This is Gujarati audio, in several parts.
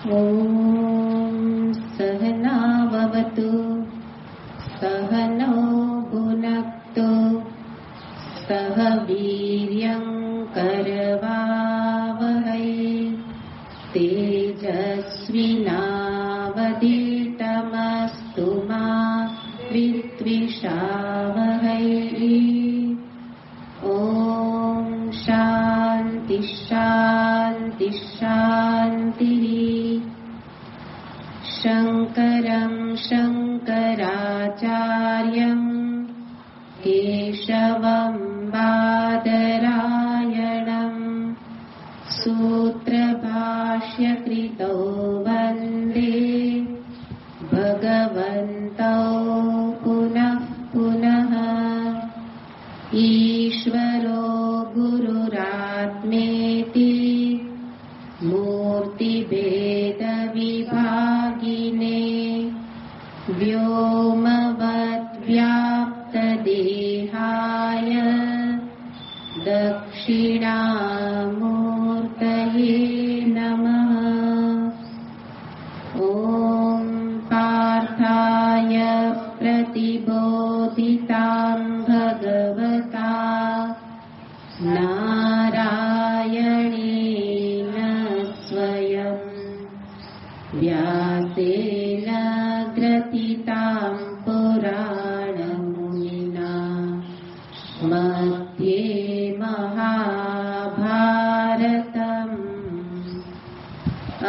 ॐ सहनाववतु सहनौ भुनक्तु सह वीर्यं करवावहै तेजस्विनावधीतमस्तु मा विद्विषावहै। ॐ शान्ति शान्ति शान्तिः। शङ्करं शङ्कराचार्यं केशवं बादरायणं सूत्रभाष्यकृतौ वन्दे भगवन्तौ पुनः पुनः। ईश्वरो गुरुरात्मेति मूर्तिभेदविभागिने व्योमवद्व्याप्तदेहाय दक्षिणामूर्तये नमः। ॐ पार्थाय प्रतिबोधितां भगवता नारायणेन स्वयं व्यासेन ग्रथितां पुराणमुनिना मध्ये महाभारतम्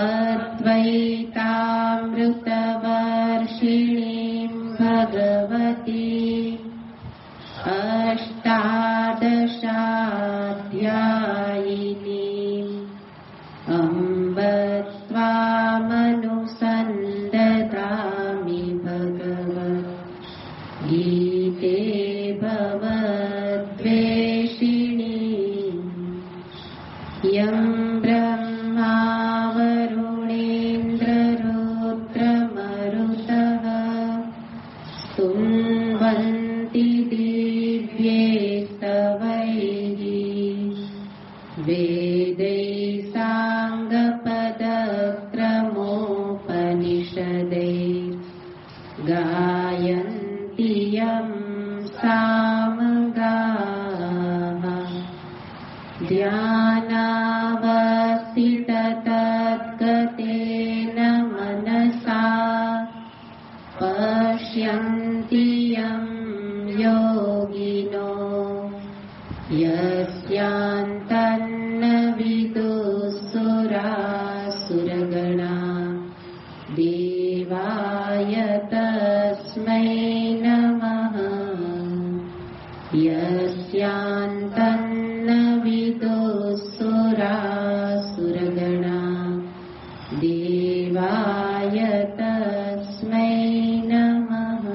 अद्वैतामृतवर्षिणीं भगवती अष्टादशाध्यायिनीम् अम्ब त्वामनुसन्दधामि भगवद्गीते भवद्वेषिणी। यं ब्रह्मा वरुणेन्द्ररुद्रमरुतः स्तुवन्ति दिव्यैस्तवैः वेदैः साङ्गपदक्रमोपनिषदैः गायन्ति यं सामगाः। ध्यानावस्थिततद्गतेन मनसा पश्यन्ति यं योगिनो यस्यान्तन्न विदुःसुरासुरगणा देवाय तस्मै नमः। यस्यान्तन्न विदुःसुरासुरगणा देवाय तस्मै नमः।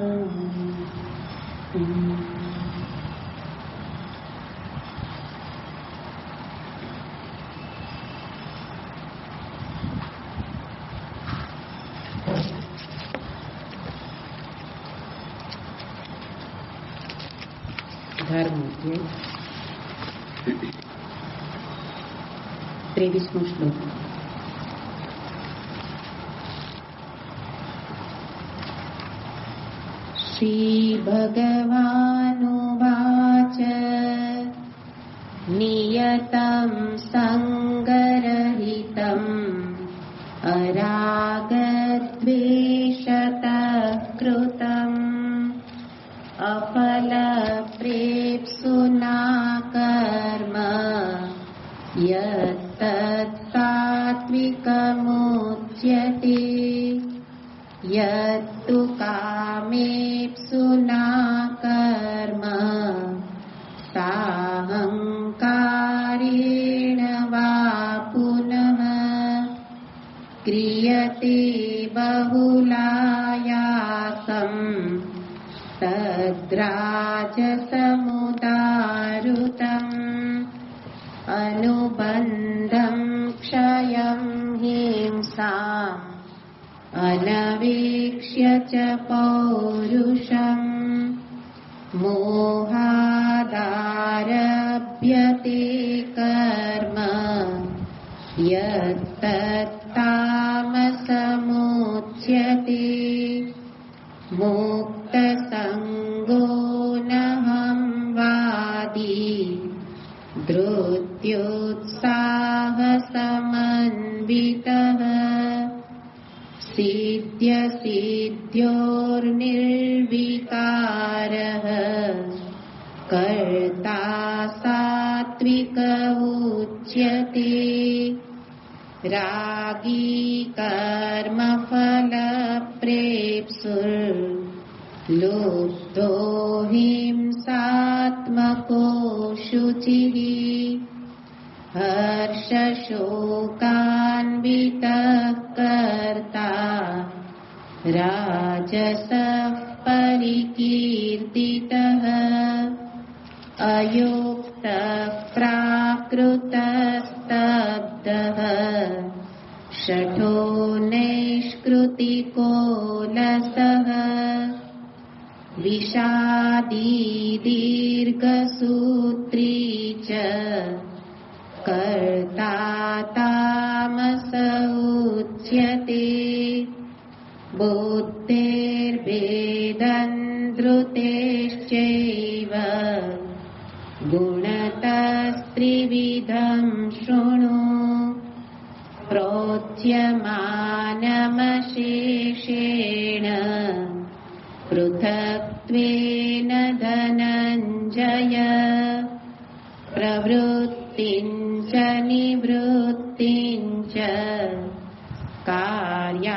धर्म 23मो श्लोक। श्रीभगवानुवाच नियतं सङ्गरहितम् अरागद्वेषतः कृतम् अफलप्रेप्सुना कर्म यत्तत्सात्विकमुच्यते। यत्तु कामेप्सुना कर्म साहङ्कारेण वा पुनः क्रियते बहुलायासं तद्राजसमुदाहृतम्। अनुबन्धं क्षयं हिंसाम् अनवेक्ष्य च पौरुषम् मोहादारभ्यते कर्म यत्तत्तामसं उच्यते मुक्तसङ्गो नहं वादी धृत्युत्साहसमन्वितः सिद्ध्यसिद्ध्योर्निर्विकारः कर्ता सात्विक उच्यते रागी कर्मफलप्रेप्सुर्लुब्धो हिंसात्मको शुचिः हर्षशोकान्वितः कर्ता राजसः परिकीर्तितः अयुक्तः प्राकृतस्तब्धः शठो नैष्कृतिको लसः विषादी दीर्घसूत्री च कर्ता तामस उच्यते बुद्धेर्भेदं धृतेश्चैव गुणतस्त्रिविधं शृणु प्रोच्यमानमशेषेण पृथक्त्वेन धनञ्जय प्रवृत्तिं च निवृत्तिं च कार्याकार्ये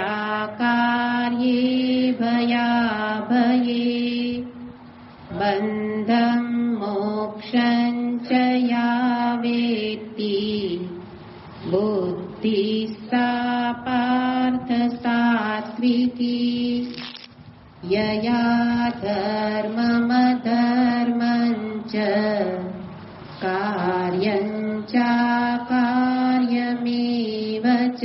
भयाभये बन्धं मोक्षं च या वेत्ति बुद्धिः सा पार्थ सात्विकी यया धर्ममधर्मं च कार्यं चाकार्यमेव च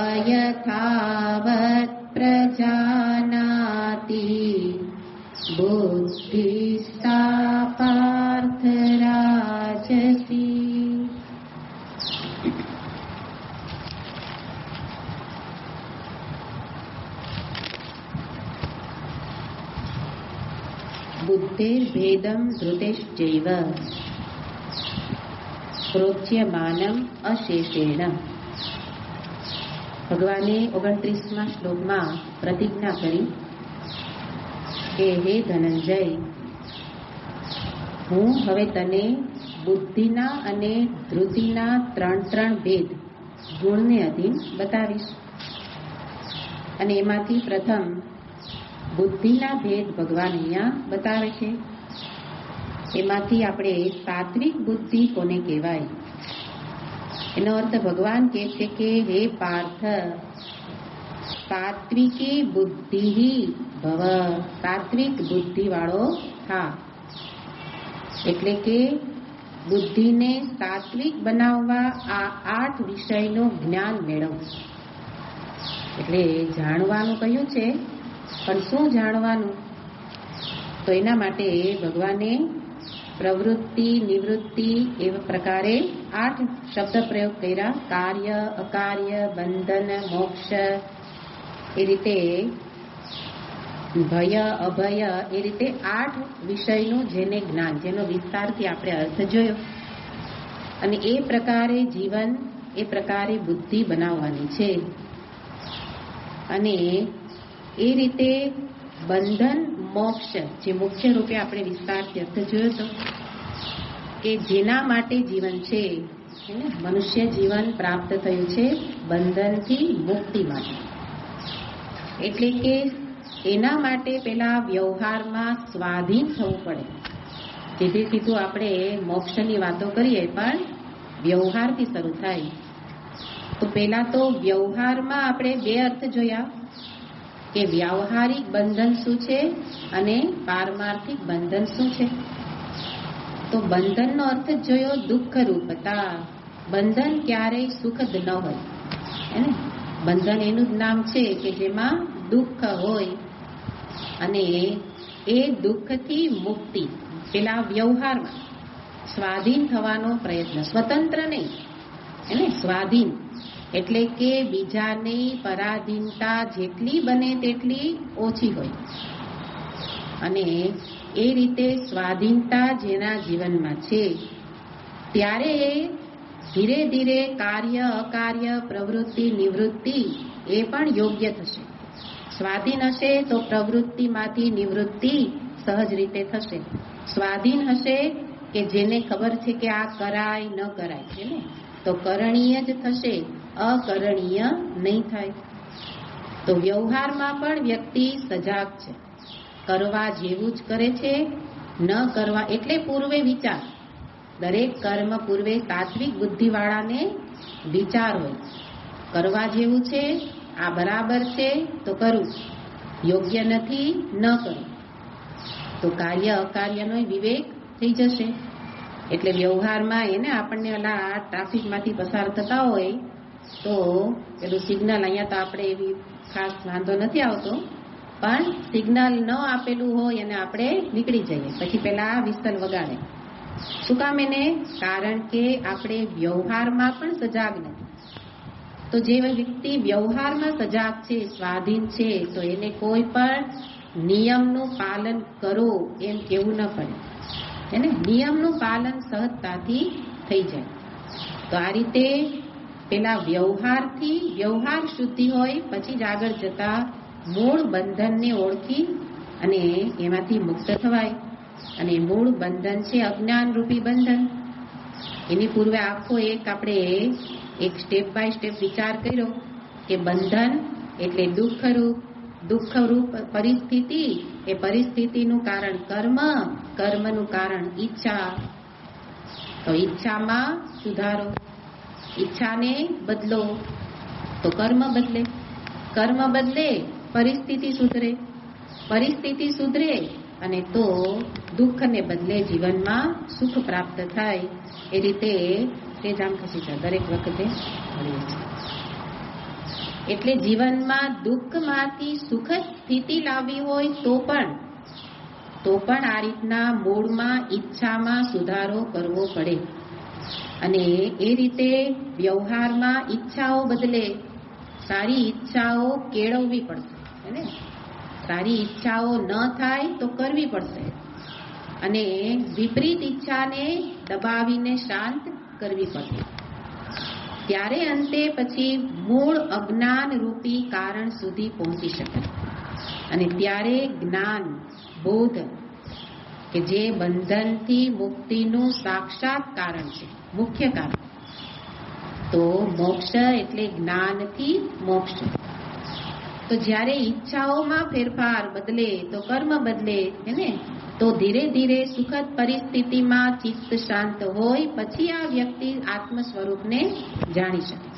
अयथावत् प्रजानाति बुद्धिः सा पार्थ राजसी। बुद्धेर्भेदं धृतेश्चैव प्रोच्यमानम् अशेषेण। ભગવાને 29મા શ્લોકમાં પ્રતિજ્ઞા કરી કે હે ધનંજય, હું હવે તને બુદ્ધિના અને ધૃતિના ત્રણ ભેદ ગુણને અધીન બતાવીશ. અને એમાંથી પ્રથમ બુદ્ધિના ભેદ ભગવાન અહીંયા બતાવે છે. એમાંથી આપણે સાત્વિક બુદ્ધિ કોને કહેવાય એનો અર્થ ભગવાન કહે છે કે હે પાર્થ, સાત્વિકી બુદ્ધિ ભવ, સાત્વિક બુદ્ધિ વાળો થા. એટલે કે બુદ્ધિને સાત્વિક બનાવવા આ 8 વિષયનું જ્ઞાન મેળવ. એટલે જાણવાનું કહ્યું છે, પણ શું જાણવાનું? તો એના માટે ભગવાને પ્રવૃત્તિ નિવૃત્તિ એવા પ્રકારે 8 શબ્દ પ્રયોગ કર્યા. કાર્ય, અકાર્ય, બંધન, મોક્ષ, એ રીતે ભય, અભય, એ રીતે 8 વિષયનું જેને જ્ઞાન, જેનો વિસ્તારથી આપણે અર્થ જોયો. અને એ પ્રકારે જીવન, એ પ્રકારે બુદ્ધિ બનાવવાની છે. અને એ રીતે બંધન, મોક્ષ, જે મુખ્ય રૂપે આપણે વિસ્તારથી અર્થ જોયો હતો કે જેના માટે જીવન છે, મનુષ્ય જીવન પ્રાપ્ત થયું છે બંધનથી મુક્તિ માટે. એટલે કે એના માટે પેલા વ્યવહારમાં સ્વાધીન થવું પડે. સીધે સીધું આપણે મોક્ષની વાતો કરીએ પણ વ્યવહારથી શરૂ થાય. તો પેલા તો વ્યવહારમાં આપણે 2 અર્થ જોયા કે વ્યાવહારિક બંધન શું છે અને પારમાર્થિક બંધન શું છે. તો બંધનનો અર્થ જોયો દુઃખ રૂપતા. બંધન ક્યારેય સુખદ ન હોય. બંધન એનું જ નામ છે કે જેમાં દુઃખ હોય. અને એ દુઃખથી મુક્તિ પેલા વ્યવહારમાં સ્વાધીન થવાનો પ્રયત્ન, સ્વતંત્ર નહીં, સ્વાધીન. એટલે કે બીજાની પરાધીનતા જેટલી બને તેટલી ઓછી હોય અને એ રીતે સ્વાધીનતા જેના જીવનમાં છે ત્યારે ધીરે ધીરે કાર્ય અકાર્ય પ્રવૃત્તિ નિવૃત્તિ એ પણ યોગ્ય થશે. સ્વાધીન હશે તો પ્રવૃત્તિમાંથી નિવૃત્તિ સહજ રીતે થશે. સ્વાધીન હશે કે જેને ખબર છે કે આ કરાય ન કરાય છે ને, તો કરણીય જ થશે, અકરણીય નહીં થાય. તો વ્યવહારમાં પણ વ્યક્તિ સજાગ છે, કરવા જેવું જ કરે છે, ન કરવા એટલે પૂર્વે વિચાર. દરેક કર્મ પૂર્વે સાત્વિક બુદ્ધિવાળાને વિચાર હોય, કરવા જેવું છે, આ બરાબર છે તો કરું, યોગ્ય નથી ન કરું. તો કાર્ય અકાર્યનો વિવેક થઈ જશે. એટલે વ્યવહારમાં એને આપણને ઓલા ટ્રાફિકમાંથી પસાર થતા હોય તો પેલું સિગ્નલ, અહીંયા તો આપણે એવી ખાસ વાંધો નથી આવતો, પણ સિગ્નલ ન આપેલું હોય અને આપણે નીકળી જઈએ, પછી પેલા વિસ્તલ વગાડે. શું કામ એને? કારણ કે આપણે વ્યવહારમાં પણ સજાગ નથી. તો જે વ્યક્તિ વ્યવહારમાં સજાગ છે, સ્વાધીન છે, તો એને કોઈ પણ નિયમનું પાલન કરો એમ કેવું ન પડે, એને નિયમનું પાલન સહજતાથી થઈ જાય. તો આ રીતે પેલા વ્યવહારથી વ્યવહાર શુદ્ધિ હોય, પછી જ આગળ જતા મૂળ બંધનને ઓળખી અને એમાંથી મુક્ત થવાય. અને મૂળ બંધન છે અજ્ઞાન રૂપી બંધન. એની પૂર્વે આખો આપણે એક સ્ટેપ બાય સ્ટેપ વિચાર કર્યો કે બંધન એટલે દુઃખરૂપ પરિસ્થિતિ, એ પરિસ્થિતિનું કારણ કર્મ, કર્મનું કારણ ઈચ્છા. તો ઈચ્છામાં સુધારો, ઈચ્છાને બદલો તો કર્મ બદલે, કર્મ બદલે પરિસ્થિતિ સુધરે, પરિસ્થિતિ સુધરે અને તો દુઃખને બદલે જીવનમાં સુખ પ્રાપ્ત થાય. એ રીતે તે જામ ખસી દરેક વખતે મળીએ છીએ. એટલે જીવનમાં દુઃખમાંથી સુખ સ્થિતિ લાવવી હોય તો પણ આ રીતના મૂળમાં ઈચ્છામાં સુધારો કરવો પડે. અને એ રીતે વ્યવહારમાં ઈચ્છાઓ બદલે સારી ઈચ્છાઓ કેળવવી પડશે, હે ને? સારી ઈચ્છાઓ ન થાય તો કરવી પડશે અને વિપરીત ઈચ્છાને દબાવીને શાંત કરવી પડશે. ત્યારે અંતે પછી મૂળ અજ્ઞાન રૂપી કારણ સુધી પહોંચી શકાય. અને ત્યારે જ્ઞાન, બોધ કે જે બંધનથી મુક્તિનું સાક્ષાત કારણ છે, મુખ્ય કારણ. તો મોક્ષ એટલે જ્ઞાનથી મોક્ષ. તો જ્યારે ઈચ્છાઓમાં ફેરફાર બદલે તો કર્મ બદલે, હે, તો ધીરે ધીરે સુખદ પરિસ્થિતિમાં ચિત્ત શાંત હોય, પછી આ વ્યક્તિ આત્મ સ્વરૂપને જાણી શકે.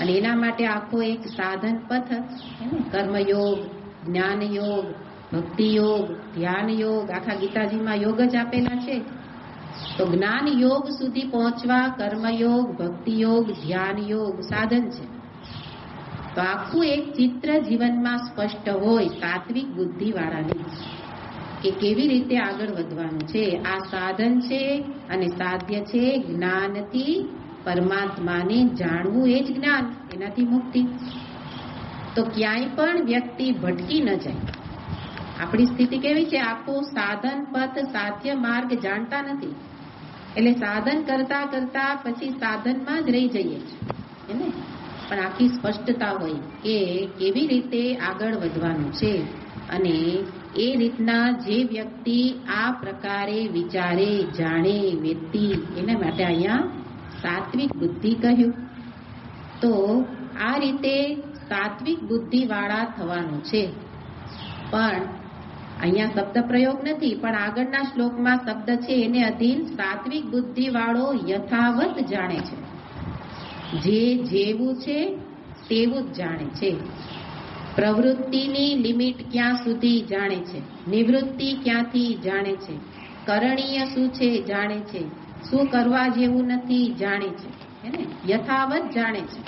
અને એના માટે આખો એક સાધન પથ, કર્મયોગ, જ્ઞાન યોગ, ભક્તિ યોગ, ધ્યાન યોગ, આખા ગીતાજીમાં યોગ જ આપેલા છે. તો જ્ઞાન યોગ સુધી પહોંચવા કર્મયોગ, ભક્તિ યોગ, ધ્યાન યોગ સાધન છે. તો આખું એક ચિત્ર જીવનમાં સ્પષ્ટ હોય સાત્વિક બુદ્ધિ વાળાની, કે કેવી રીતે આગળ વધવાનું છે. આ સાધન છે અને સાધ્ય છે જ્ઞાનથી પરમાત્માને જાણવું, એ જ જ્ઞાન, એનાથી મુક્તિ. તો ક્યાંય પણ વ્યક્તિ ભટકી ન જાય. આપણી સ્થિતિ કેવી છે? આખું સાધન પથ, સાધ્ય માર્ગ જાણતા નથી, એટલે સાધન કરતા કરતા પછી સાધનમાં જ રહી જઈએ છીએ, ને? પણ આખી સ્પષ્ટતા હોય કે કેવી રીતે આગળ વધવાનું છે. અને એ રીતના જે વ્યક્તિ આ પ્રકારે વિચારે, જાણે, વ્યક્તિ, એના માટે અહીંયા સાત્વિક બુદ્ધિ કહ્યું. તો આ રીતે સાત્વિક બુદ્ધિ વાળા થવાનું છે. પણ અહીંયા શબ્દ પ્રયોગ નથી, પણ આગળના શ્લોકમાં શબ્દ છે એને અધીન સાત્વિક બુદ્ધિ વાળો યથાવત જાણે છે, જે જેવું છે તેવું જ જાણે છે. પ્રવૃત્તિની લિમિટ ક્યાં સુધી જાણે છે, નિવૃત્તિ ક્યાંથી જાણે છે, કરણીય શું છે જાણે છે, શું કરવા જેવું નથી જાણે છે, હે ને? યથાવત જાણે છે.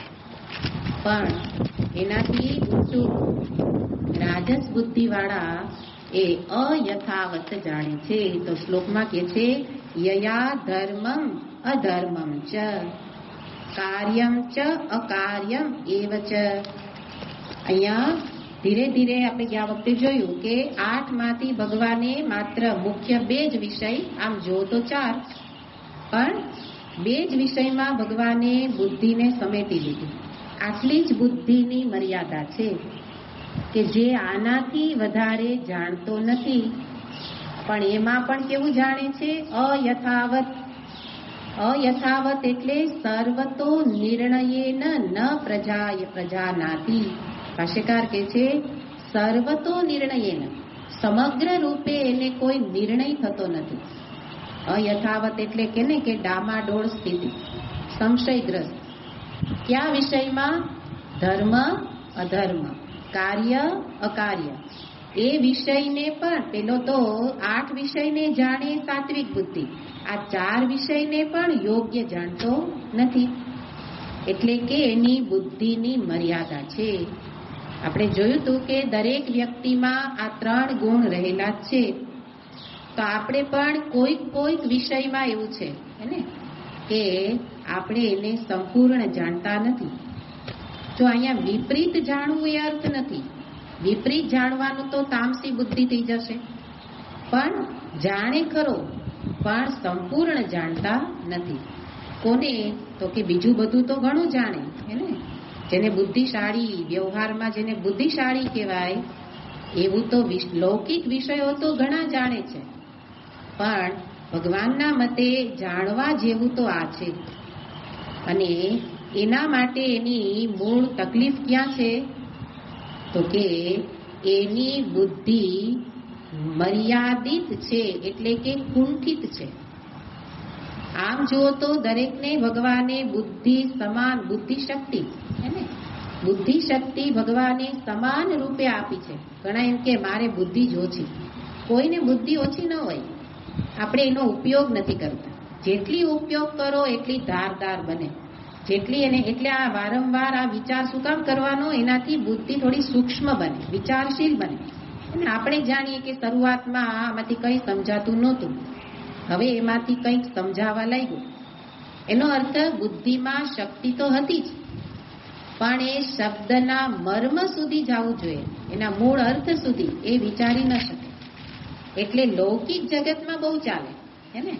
પણ એનાથી ઉલટું રાજસ બુદ્ધિ વાળા એ અયથાવત જાણે છે. તો શ્લોકમાં કે છે યયા ધર્મમ અધર્મમ ચ, કાર્યમ ચ અકાર્યમ એવ ચ. અહીંયા ધીરે ધીરે આપણે ગયા વખતે જોયું કે 8 માંથી ભગવાને માત્ર મુખ્ય 2 જ વિષય, આમ જો તો 4, પણ 2 જ વિષયમાં ભગવાને બુદ્ધિને સમેટી લીધી. આટલી જ બુદ્ધિની મર્યાદા છે કે જે આનાથી વધારે જાણતો નથી, પણ એમાં પણ કેવું જાણે છે? અયથાવત. અયથાવત એટલે સર્વતો નિર્ણયેન ન પ્રજાનાતિ. ભાષ્યકાર કહે છે સર્વતો નિર્ણયેન, સમગ્ર રૂપે એને કોઈ નિર્ણય થતો નથી. અયથાવત એટલે કે ને કે ડામાડોળ સ્થિતિ, સંશયગ્રસ્ત. કયા વિષયમાં? ધર્મ અધર્મ, કાર્ય અકાર્ય. એ વિષયને પણ, પેલો તો 8 વિષયને જાણે સાત્વિક બુદ્ધિ, આ 4 વિષયને પણ યોગ્ય જાણતો નથી. એટલે કે એની બુદ્ધિની મર્યાદા છે. આપણે જોયું હતું કે દરેક વ્યક્તિમાં આ 3 ગુણ રહેલા જ છે. તો આપણે પણ કોઈક વિષયમાં એવું છે ને કે આપણે એને સંપૂર્ણ જાણતા નથી. જો અહીંયા વિપરીત જાણવું એ અર્થ નથી. વિપરીત જાણવાનું તો તામસી બુદ્ધિ થઈ જશે. પણ જાણે ખરો, પણ સંપૂર્ણ જાણતા નથી. કોને? તો કે બીજું બધું તો ઘણું જાણે હે ને. જેને બુદ્ધિશાળી, વ્યવહારમાં જેને બુદ્ધિશાળી કહેવાય, એવું તો લૌકિક વિષયો તો ઘણા જાણે છે. પણ ભગવાનના મતે જાણવા જેવું તો આ છે. અને એના માટે એની મૂળ તકલીફ ક્યાં છે? તો કે એની બુદ્ધિ મર્યાદિત છે, એટલે કે કુંઠિત છે. આમ જુઓ તો દરેકને ભગવાને બુદ્ધિ સમાન, બુદ્ધિ શક્તિ હે ને, બુદ્ધિ શક્તિ ભગવાને સમાન રૂપે આપી છે. ઘણા એમ કે મારે બુદ્ધિ જ ઓછી. કોઈને બુદ્ધિ ઓછી ન હોય, આપણે એનો ઉપયોગ નથી કરતા. જેટલી ઉપયોગ કરો એટલી ધારદાર બને. જેટલી એને, એટલે આ વારંવાર આ વિચાર શું કામ કરવાનો? એનાથી બુદ્ધિ થોડી સૂક્ષ્મ બને, વિચારશીલ બને. અને આપણે જાણીએ કે શરૂઆતમાં આમાંથી કંઈ સમજાતું નહોતું, હવે એમાંથી કંઈક સમજાવા લાગ્યું. એનો અર્થ બુદ્ધિમાં શક્તિ તો હતી જ, પણ એ શબ્દના મર્મ સુધી જવું જોઈએ, એના મૂળ અર્થ સુધી એ વિચારી ન શકે. એટલે લૌકિક જગતમાં બહુ ચાલે હે ને,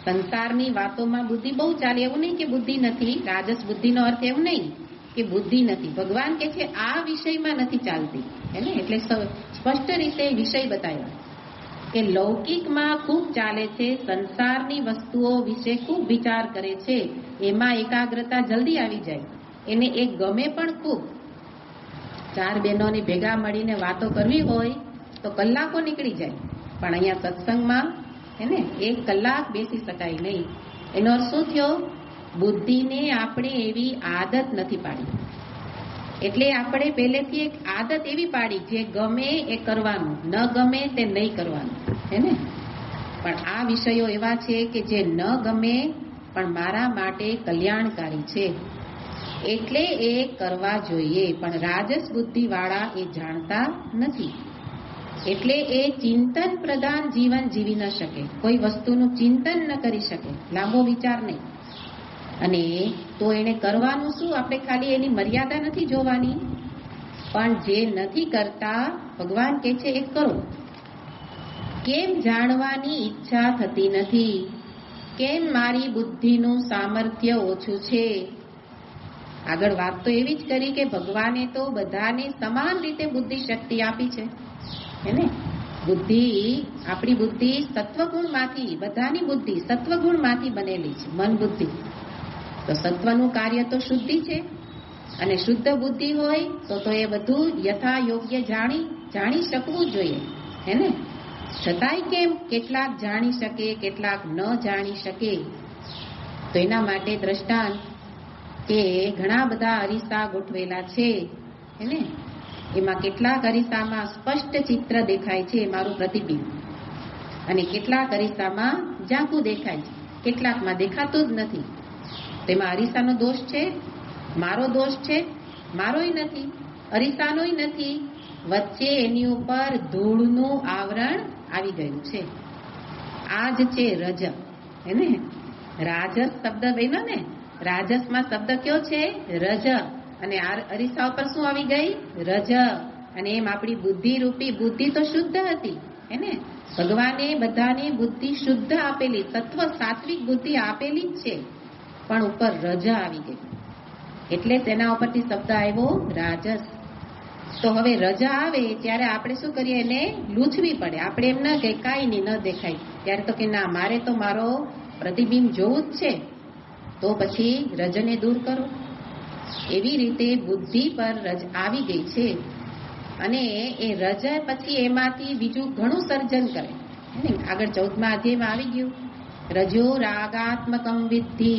સંસારની વાતોમાં બુદ્ધિ બહુ ચાલે. એવું નહીં કે બુદ્ધિ નથી. રાજસ બુદ્ધિનો અર્થ એવું નહીં કે બુદ્ધિ નથી. ભગવાન કે છે આ વિષયમાં નથી ચાલતી હે ને. એટલે સ્પષ્ટ રીતે વિષય બતાવ્યો કે લૌકિકમાં ખૂબ ચાલે છે, સંસારની વસ્તુઓ વિશે ખૂબ વિચાર કરે છે, એમાં એકાગ્રતા જલ્દી આવી જાય. એને એક ગમે પણ ખૂબ. 4 બહેનોને ભેગા મળીને વાતો કરવી હોય તો કલાકો નીકળી જાય, પણ અહીંયા સત્સંગમાં હે ને 1 કલાક બેસી શકાય નહીં. એનો અર્થ શું થયો? બુદ્ધિને આપણે એવી આદત નથી પાડી. એટલે આપણે પહેલેથી એક આદત એવી પાડી, જે ગમે એ કરવાનું, ન ગમે તે નહીં કરવાનું હે ને. પણ આ વિષયો એવા છે કે જે ન ગમે પણ મારા માટે કલ્યાણકારી છે, એટલે એ કરવા જોઈએ. પણ રાજસ બુદ્ધિવાળા એ જાણતા નથી, એટલે એ ચિંતન પ્રધાન જીવન જીવી ન શકે. કોઈ વસ્તુનું ચિંતન ન કરી શકે, લાંબો વિચાર નહીં. અને તો એને કરવાનું શું? આપણે ખાલી એની મર્યાદા નથી જોવાની, પણ જે નથી કરતા ભગવાન કહે છે એ કરો. કેમ જાણવાની ઈચ્છા થતી નથી? કેમ મારી બુદ્ધિનું સામર્થ્ય ઓછું છે? આગળ વાત તો એવી જ કરી કે ભગવાને તો બધાને સમાન રીતે બુદ્ધિ શક્તિ આપી છે હે ને. બુદ્ધિ, આપણી બુદ્ધિ સત્વગુણમાંથી, બધાની બુદ્ધિ સત્વગુણમાંથી બનેલી છે, મન બુદ્ધિ. તો સત્વનું કાર્ય તો શુદ્ધિ છે, અને શુદ્ધ બુદ્ધિ હોય તો એ બધું યથા યોગ્ય જાણી શકવું જોઈએ હે ને. છતાંય કેમ કેટલાક જાણી શકે, કેટલાક ન જાણી શકે? તો એના માટે દ્રષ્ટાંત કે ઘણા બધા અરીસા ગોઠવેલા છે હે ને. એમાં કેટલાક અરીસામાં સ્પષ્ટ ચિત્ર દેખાય છે, મારું પ્રતિબિંબ, અને કેટલાક અરીસામાં ઝાંખું દેખાય છે, કેટલાકમાં દેખાતું જ નથી. તેમાં અરીસાનો દોષ છે, મારો દોષ છે? મારોય નથી, અરીસાનોય નથી. વચ્ચે એની ઉપર ધૂળનું આવરણ આવી ગયું છે. આ જ છે રજ હે ને. રાજસ શબ્દ બન્યો ને, રાજસમાં શબ્દ કયો છે? રજ. અને અરીસા ઉપર શું આવી ગઈ? રજ. અને એમ આપણી બુદ્ધિ રૂપી બુદ્ધિ તો શુદ્ધ હતી, હે ને? ભગવાને બધાને બુદ્ધિ શુદ્ધ આપેલી, સત્વ સાત્વિક બુદ્ધિ આપેલી જ છે, પણ ઉપર રજ આવી ગઈ, એટલે તેના ઉપરથી શબ્દ આવ્યો રાજસ. તો હવે રજા આવે ત્યારે આપણે શું કરીએ? એને લૂછવી પડે. આપણે એમ ન કે કાંઈ નહીં, ન દેખાય, ત્યારે તો કે ના, મારે તો મારો પ્રતિબિંબ જોવું જ છે, તો પછી રજને દૂર કરો. એવી રીતે બુદ્ધિ પર રજ આવી ગઈ છે, અને એ રજ પછી એમાંથી બીજું ઘણું સર્જન કરે. આગળ 14મા અધ્યાયમાં આવી ગયું, રજો રાગાત્મકમ વિદ્ધિ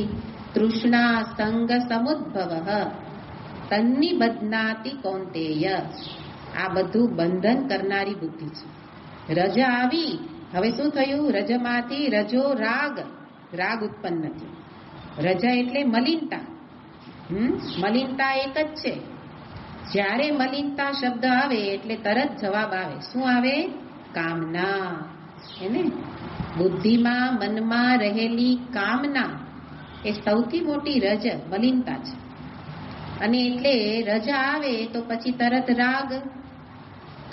તૃષ્ણા સંગ સમુદ્ભવ તન્નિબધ્નાતિ કૌંતેય. આ બધું બંધન કરનારી બુદ્ધિ છે. રજ આવી, હવે શું થયું? રજમાંથી રજો રાગ ઉત્પન્ન થયો. રજ એટલે મલિનતા. મલિનતા એક જ છે. જ્યારે મલિનતા શબ્દ આવે એટલે તરત જવાબ આવે. શું આવે? કામના. એને બુદ્ધિમાં, મનમાં રહેલી કામના એ સૌથી મોટી રજ, મલિનતા છે. અને એટલે રજા આવે તો પછી તરત રાગ,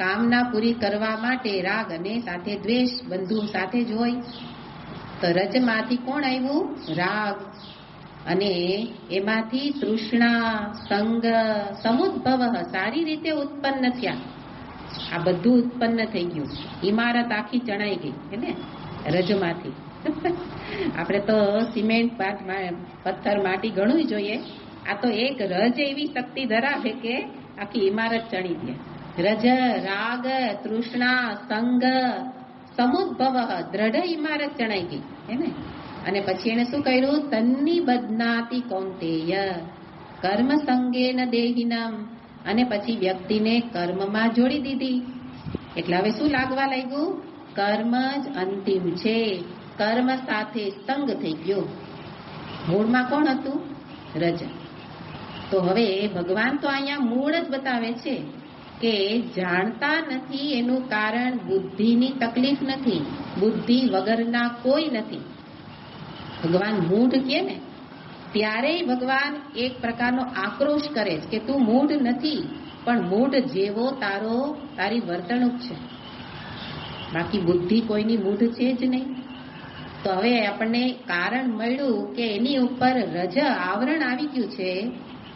કામના પૂરી કરવા માટે રાગ, અને સાથે દ્વેષ બંધુ સાથે જ હોય. તો રજમાંથી કોણ આવ્યું? રાગ. અને એમાંથી તૃષ્ણા, સંગ, સમુદ્ભવ સારી રીતે ઉત્પન્ન થયા. આ બધું ઉત્પન્ન થઈ ગયું. ઇમારત આખી ચણાઈ ગઈ, હે ને, રજમાંથી. આપણે તો સિમેન્ટ, પથ્થર, માટી ઘણું જોઈએ. આ તો એક રજ એવી શક્તિ ધરાવે કે આખી ઇમારત ચણી દે. રજ, રાગ, તૃષ્ણા, સંગ, સમુદ્ભવ દ્રઢ ઇમારત ચણાઈ ગઈ, હે ને. અને પછી એને શું કર્યું? તન્નિબધ્નાતિ કૌંતેય કર્મ સંગેન દેહિનમ. અને પછી વ્યક્તિને કર્મમાં જોડી દીધી. એટલે હવે શું લાગવા લાગ્યું? કર્મ જ અંતિમ છે. કર્મ સાથે સંગ થઈ ગયો. મૂળમાં કોણ હતું? રજ. તો હવે ભગવાન તો અહીંયા મૂળ જ બતાવે છે કે જાણતા નથી એનું કારણ બુદ્ધિની તકલીફ નથી. બુદ્ધિ વગરના કોઈ નથી. ભગવાન મૂઢ કહે ને ત્યારે ભગવાન એક પ્રકારનો આક્રોશ કરે છે કે તું મૂઢ નથી, પણ મૂઢ જેવો તારી વર્તણૂક છે, બાકી બુદ્ધિ કોઈની મૂઢ છે જ નહીં. તો હવે આપણને કારણ મળ્યું કે એની ઉપર રજ આવરણ આવી ગયું છે,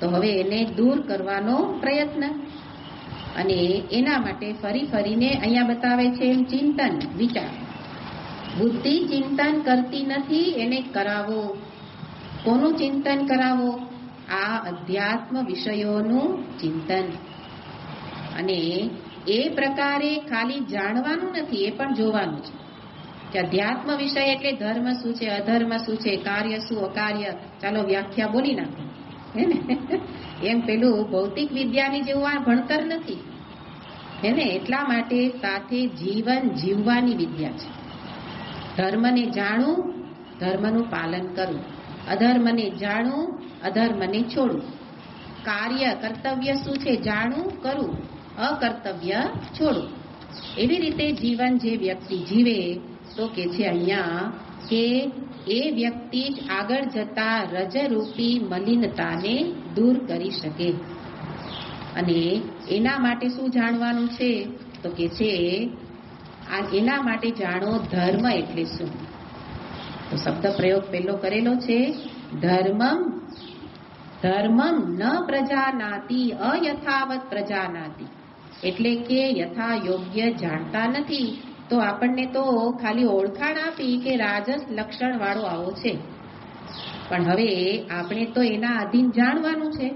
તો હવે એને દૂર કરવાનો પ્રયત્ન. અને એના માટે ફરીને અહીંયા બતાવે છે એમ ચિંતન, વિચાર. બુદ્ધિ ચિંતન કરતી નથી, એને કરાવો. કોનું ચિંતન કરાવો? આ અધ્યાત્મ વિષયોનું ચિંતન. અને એ પ્રકારે ખાલી જાણવાનું નથી, એ પણ જોવાનું છે કે અધ્યાત્મ વિષય એટલે ધર્મ શું છે, અધર્મ શું છે, કાર્ય શું, અકાર્ય. ચાલો વ્યાખ્યા બોલી નાખો, હે ને. એમ પેલું ભૌતિક વિદ્યાની જેવું આ ભણતર નથી, હે ને. એટલા માટે સાથે જીવન જીવવાની વિદ્યા છે. ધર્મને જાણવું, ધર્મનું પાલન કરવું. અધર્મને જાણવું, અધર્મને છોડવું. કાર્ય, કર્તવ્ય શું છે જાણવું, કરવું. અકર્તવ્ય છોડવું. એવી રીતે જીવન જે વ્યક્તિ જીવે તો કે છે અહીંયા કે એ વ્યક્તિ જ આગળ જતા રજરૂપી મલિનતાને દૂર કરી શકે. અને એના માટે શું જાણવાનું છે? તો કે છે એના માટે જાણો ધર્મ એટલે શું. તો શબ્દ પ્રયોગ પહેલો કરેલો છે, ધર્મમ. ધર્મમ ન પ્રજાનાતિ અયથાવત પ્રજાનાતિ. એટલે કે યથા યોગ્ય જાણતા નથી. તો આપણને તો ખાલી ઓળખાણ આપી કે રાજસ લક્ષણ વાળો આવો છે, પણ હવે આપણે તો એના અધીન જાણવાનું છે.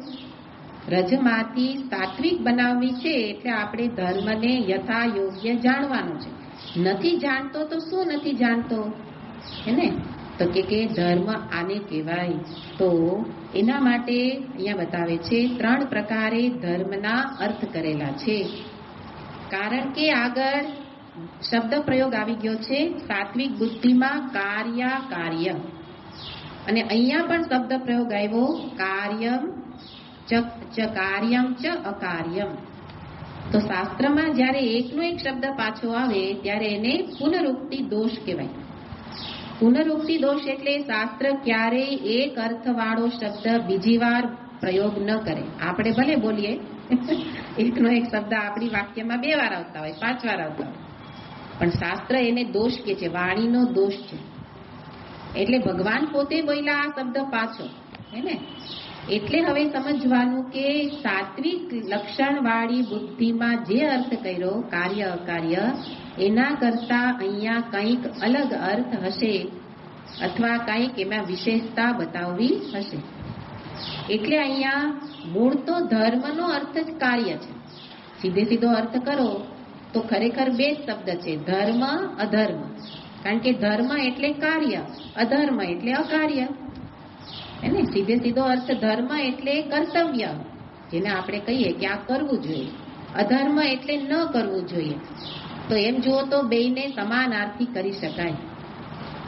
રજમાંથી સાત્વિક બનાવવી છે, એટલે આપણે ધર્મને યથા યોગ્ય જાણવાનું છે. નથી જાણતો તો શું નથી જાણતો, હે ને. તો કે ધર્મ આને કહેવાય. તો એના માટે અહીંયા બતાવે છે 3 પ્રકારે ધર્મના અર્થ કરેલા છે. કારણ કે આગળ શબ્દ પ્રયોગ આવી ગયો છે સાત્વિક બુદ્ધિમાં કાર્ય. અને અહીંયા પણ શબ્દ પ્રયોગ આવ્યો કાર્યમ ચ અકાર્યમ. તો શાસ્ત્રમાં જ્યારે એકનો એક શબ્દ પાછો આવે ત્યારે એને પુનરુક્તિ દોષ કહેવાય. પુનરુક્તિ દોષ એટલે શાસ્ત્ર ક્યારેય એક અર્થવાળો શબ્દ બીજી વાર પ્રયોગ ન કરે. આપણે ભલે બોલીએ એકનો એક શબ્દ આપણી વાક્યમાં 2 વાર આવતા હોય, 5 વાર આવતા હોય, પણ શાસ્ત્ર એને દોષ કે છે, વાણીનો દોષ છે. એટલે ભગવાન પોતે બોલ્યા આ શબ્દ પાછો, હે ને? એટલે હવે સમજવાનું કે સાત્વિક લક્ષણવાળી બુદ્ધિમાં જે અર્થ કર્યો કાર્ય અકાર્ય, એના કરતા અહીંયા કંઈક અલગ અર્થ હશે અથવા કંઈક એમાં વિશેષતા બતાવવી હશે. એટલે અહીંયા મૂળ તો ધર્મનો અર્થ જ કાર્ય છે. સીધે સીધો અર્થ કરો તો ખરેખર 2 જ શબ્દ છે, ધર્મ અધર્મ. કારણ કે ધર્મ એટલે કાર્ય, અધર્મ એટલે અકાર્ય. એને સીધે સીધો અર્થ ધર્મ એટલે કર્તવ્ય, જેને આપણે કહીએ કે આ કરવું જોઈએ. અધર્મ એટલે ન કરવું જોઈએ. તો એમ જુઓ તો બેયને સમાનાર્થી કરી શકાય,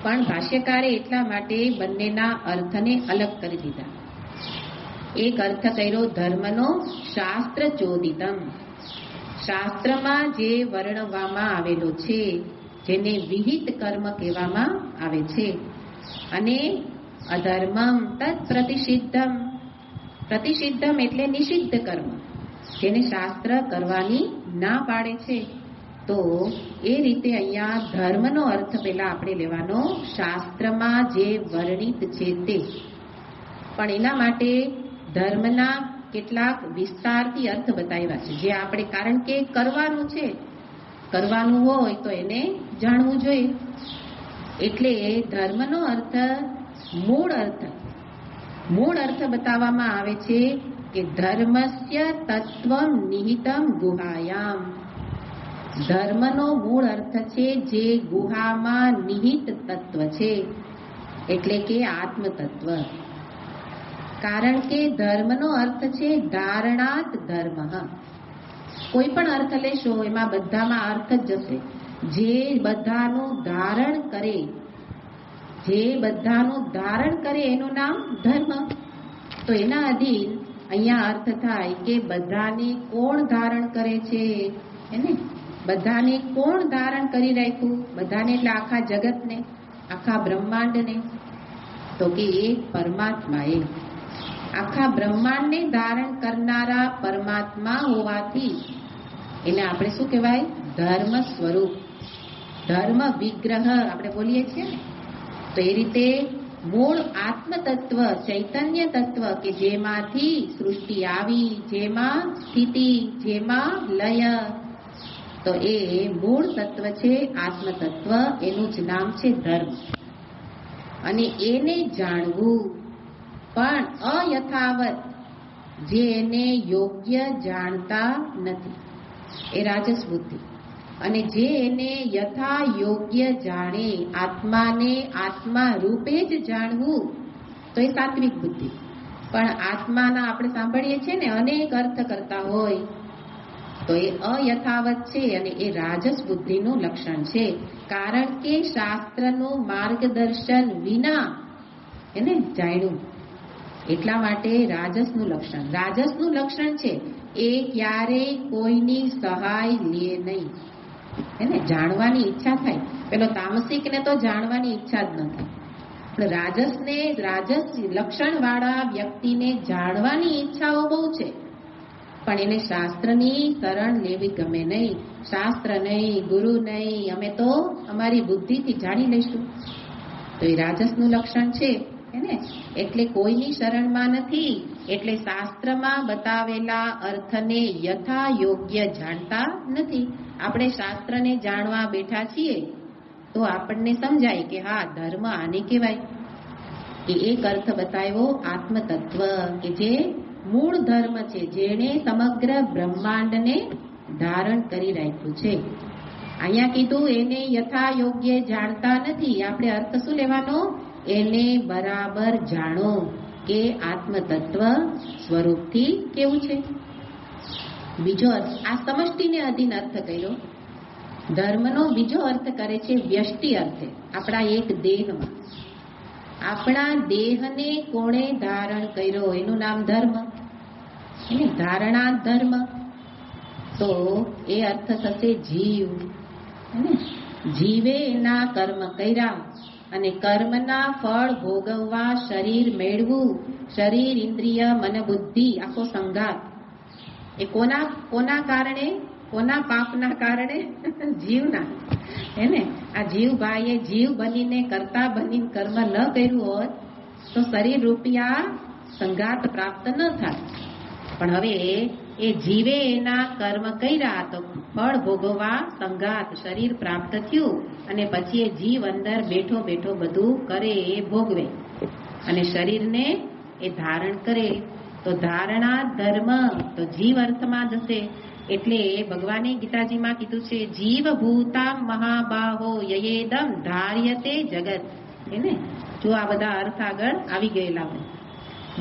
પણ ભાષ્યકારે એટલા માટે બંનેના અર્થને અલગ કરી દીધા. એક અર્થ કર્યો ધર્મનો શાસ્ત્ર ચોદિતમ, શાસ્ત્રમાં જે વર્ણવવામાં આવેલો છે, જેને વિહિત કર્મ કહેવામાં આવે છે. અને અધર્મમ તત્ પ્રતિષિદ્ધમ, પ્રતિષિદ્ધમ એટલે નિષિદ્ધ કર્મ, જેને શાસ્ત્ર કરવાની ના પાડે છે. તો એ રીતે અહીંયા ધર્મનો અર્થ પહેલા આપણે લેવાનો, શાસ્ત્રમાં જે વર્ણિત છે તે. પણ એના માટે ધર્મના કેટલાક વિસ્તારથી અર્થ બતાવ્યા છે, જે આપણે, કારણ કે કરવાનું છે, કરવાનું હોય તો એને જાણવું જોઈએ. એટલે ધર્મનો અર્થ મૂળ અર્થ બતાવવામાં આવે છે કે ધર્મસ્ય તત્વમ નિહિતમ ગુહાયામ. ધર્મનો મૂળ અર્થ છે જે ગુહામાં નિહિત તત્વ છે, એટલે કે આત્મ તત્વ. કારણ કે ધર્મનો અર્થ છે ધારણાત ધર્મ. કોઈ પણ અર્થ લેશો એમાં બધામાં અર્થ જ જશે. જે બધાનું ધારણ કરે, જે બધાનું ધારણ કરે એનું નામ ધર્મ. તો એના અધીન અહીંયા અર્થ થાય કે બધાને કોણ ધારણ કરે છે, એને બધાને કોણ ધારણ કરી રાખ્યું? બધાને એટલે આખા જગતને, આખા બ્રહ્માંડને. તો કે એક પરમાત્માએ આખા બ્રહ્માંડને ધારણ કરનારા પરમાત્મા હોવાથી એને આપણે શું કહેવાય? ધર્મ સ્વરૂપ, ધર્મ વિગ્રહ આપણે બોલીએ છીએ ને. તો એ રીતે મૂળ આત્મ તત્વ, ચૈતન્ય તત્વ કે જેમાંથી સૃષ્ટિ આવી, જેમાં સ્થિતિ, જેમાં લય, તો એ મૂળ તત્વ છે આત્મ તત્વ. એનું જ નામ છે ધર્મ. અને એને જાણવું, પણ અયથાવત, જે એને યોગ્ય જાણતા નથી, એ રાજસ બુદ્ધિ. અને જે એને યથા યોગ્ય જાણે, આત્માને આત્મા રૂપે જ જાણવું, તો એ સાત્વિક બુદ્ધિ. પણ આત્માના આપણે સાંભળીએ છીએ ને અનેક અર્થ કરતા હોય, તો એ અયથાવત છે અને એ રાજસ બુદ્ધિનું લક્ષણ છે. કારણ કે શાસ્ત્રનું માર્ગદર્શન વિના એને જાણ્યું, એટલા માટે રાજસનું લક્ષણ. રાજસનું લક્ષણ છે એ ક્યારેય કોઈની સહાય લે નહીં. એને જાણવાની ઈચ્છા થાય, પેલો તામસિકને તો જાણવાની ઈચ્છા જ ન થાય. પણ રાજસને, રાજસ લક્ષણ વાળા વ્યક્તિને જાણવાની ઈચ્છાઓ બહુ છે, પણ એને શાસ્ત્રની શરણ લેવી ગમે નહીં. શાસ્ત્ર નહીં, ગુરુ નહીં, અમે તો અમારી બુદ્ધિથી જાણી લઈશું, તો એ રાજસનું લક્ષણ છે. એટલે કોઈની શરણમાં નથી, એટલે શાસ્ત્રમાં બતાવેલા અર્થને યથા યોગ્ય જાણતા નથી. આપણે શાસ્ત્રને જાણવા બેઠા છીએ તો આપણને સમજાય કે હા, ધર્મ આને કહેવાય. કે એક અર્થ બતાવ્યો આત્મ તત્વ, કે જે મૂળ ધર્મ છે, જેણે સમગ્ર બ્રહ્માંડને ધારણ કરી રાખ્યું છે. અહીંયા કીધું એને યથા યોગ્ય જાણતા નથી. આપણે અર્થ શું લેવાનો? એને બરાબર જાણો કે આત્મ તત્વ સ્વરૂપથી કેવું છે. બીજો અર્થ, આ સમષ્ટિને અધીન અર્થ કર્યો. ધર્મનો બીજો અર્થ કરે છે વ્યષ્ટિ અર્થે, આપણા એક દેહમાં. આપણા દેહને કોણે ધારણ કર્યો એનું નામ ધર્મ, એને ધારણા ધર્મ. તો એ અર્થ થશે જીવ. જીવે એના કર્મ કર્યા અને કર્મના ફળ ભોગવવા શરીર મેળવું, શરીર, ઇન્દ્રિય, મન, બુદ્ધિ આખો સંઘાત. એ કોના કારણે? કોના પાપના કારણે? જીવના. હે ને? આ જીવ ભાઈએ જીવ બનીને, કર્તા બનીને કર્મ ન કર્યું હોત તો શરીર રૂપિયા સંઘાત પ્રાપ્ત ન થાય. પણ હવે એ જીવે એના કર્મ કર્યા તો ફળ ભોગવવા સંઘાત શરીર પ્રાપ્ત થયું, અને પછી એ જીવ અંદર બેઠો બેઠો બધું કરે, એ ભોગવે અને શરીરને એ ધારણ કરે. તો ધારણા ધર્મ તો જીવ અર્થમાં જશે. એટલે ભગવાને ગીતાજીમાં કીધું છે, જીવ ભૂતા મહાબાહો યયેદમ ધાર્યતે જગત. એને જો આ બધા અર્થ આગળ આવી ગયેલા હોય.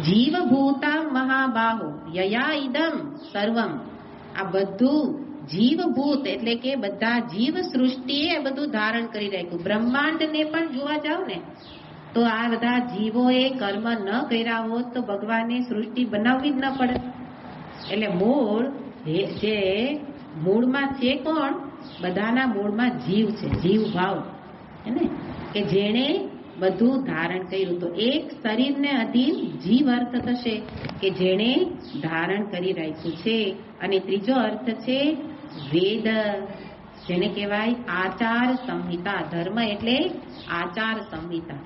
જીવ ભૂતા મહાબાહો યયા ઇદમ સર્વમ. આ બધું જીવભૂત એટલે કે બધા જીવ સૃષ્ટિએ બધું ધારણ કરી રાખ્યું. બ્રહ્માંડને પણ જોવા જાવ ને તો આ બધા જીવોએ કર્મ ન કર્યા હોત તો ભગવાને સૃષ્ટિ બનાવવી જ ન પડે. એટલે મૂળ જે મૂળમાં છે કોણ? બધાના મૂળમાં જીવ છે, જીવ ભાવ. હે ને? કે જેણે બધું ધારણ કર્યું. તો એક શરીરને અધીન જીવ અર્થ થશે કે જેણે ધારણ કરી રાખ્યું છે. અને ત્રીજો અર્થ છે વેદ, જેને કહેવાય આચાર સંહિતા. ધર્મ એટલે આચાર સંહિતા,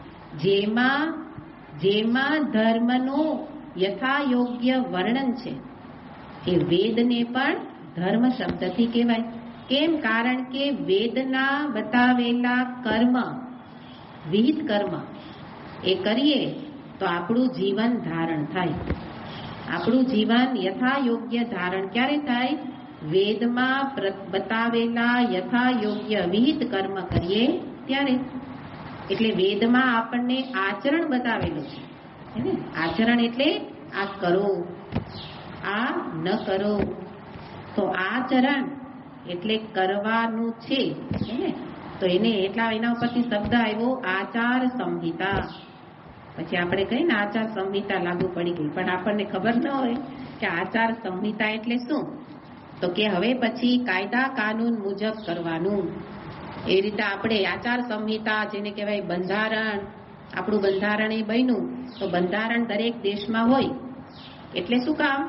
જેમાં ધર્મનું યથાયોગ્ય વર્ણન છે. એ વેદને પણ ધર્મ શબ્દથી કહેવાય. કેમ? કારણ કે વેદના બતાવેલા કર્મ, વિહિત કર્મ એ કરીએ તો આપણું જીવન ધારણ થાય. આપણું જીવન યથાયોગ્ય ધારણ ક્યારે થાય? વેદમાં બતાવેલા યથાયોગ્ય વિહિત કર્મ કરીએ ત્યારે. એટલે વેદમાં આપણને આચરણ બતાવેલું છે. આચરણ એટલે આ કરો, આ ન કરો. તો આચરણ એટલે કરવાનું છે. તો એના ઉપરથી શબ્દ આવ્યો આચાર સંહિતા. પછી આપણે કહીએ ને આચાર સંહિતા લાગુ પડી ગઈ, પણ આપણને ખબર ન હોય કે આચાર સંહિતા એટલે શું. તો કે હવે પછી કાયદા કાનૂન મુજબ કરવાનું. એ રીતે આપણે આચાર સંહિતા, જેને કહેવાય બંધારણ, આપણું બંધારણ એ બન્યું તો બંધારણ દરેક દેશમાં હોય. એટલે શું કામ?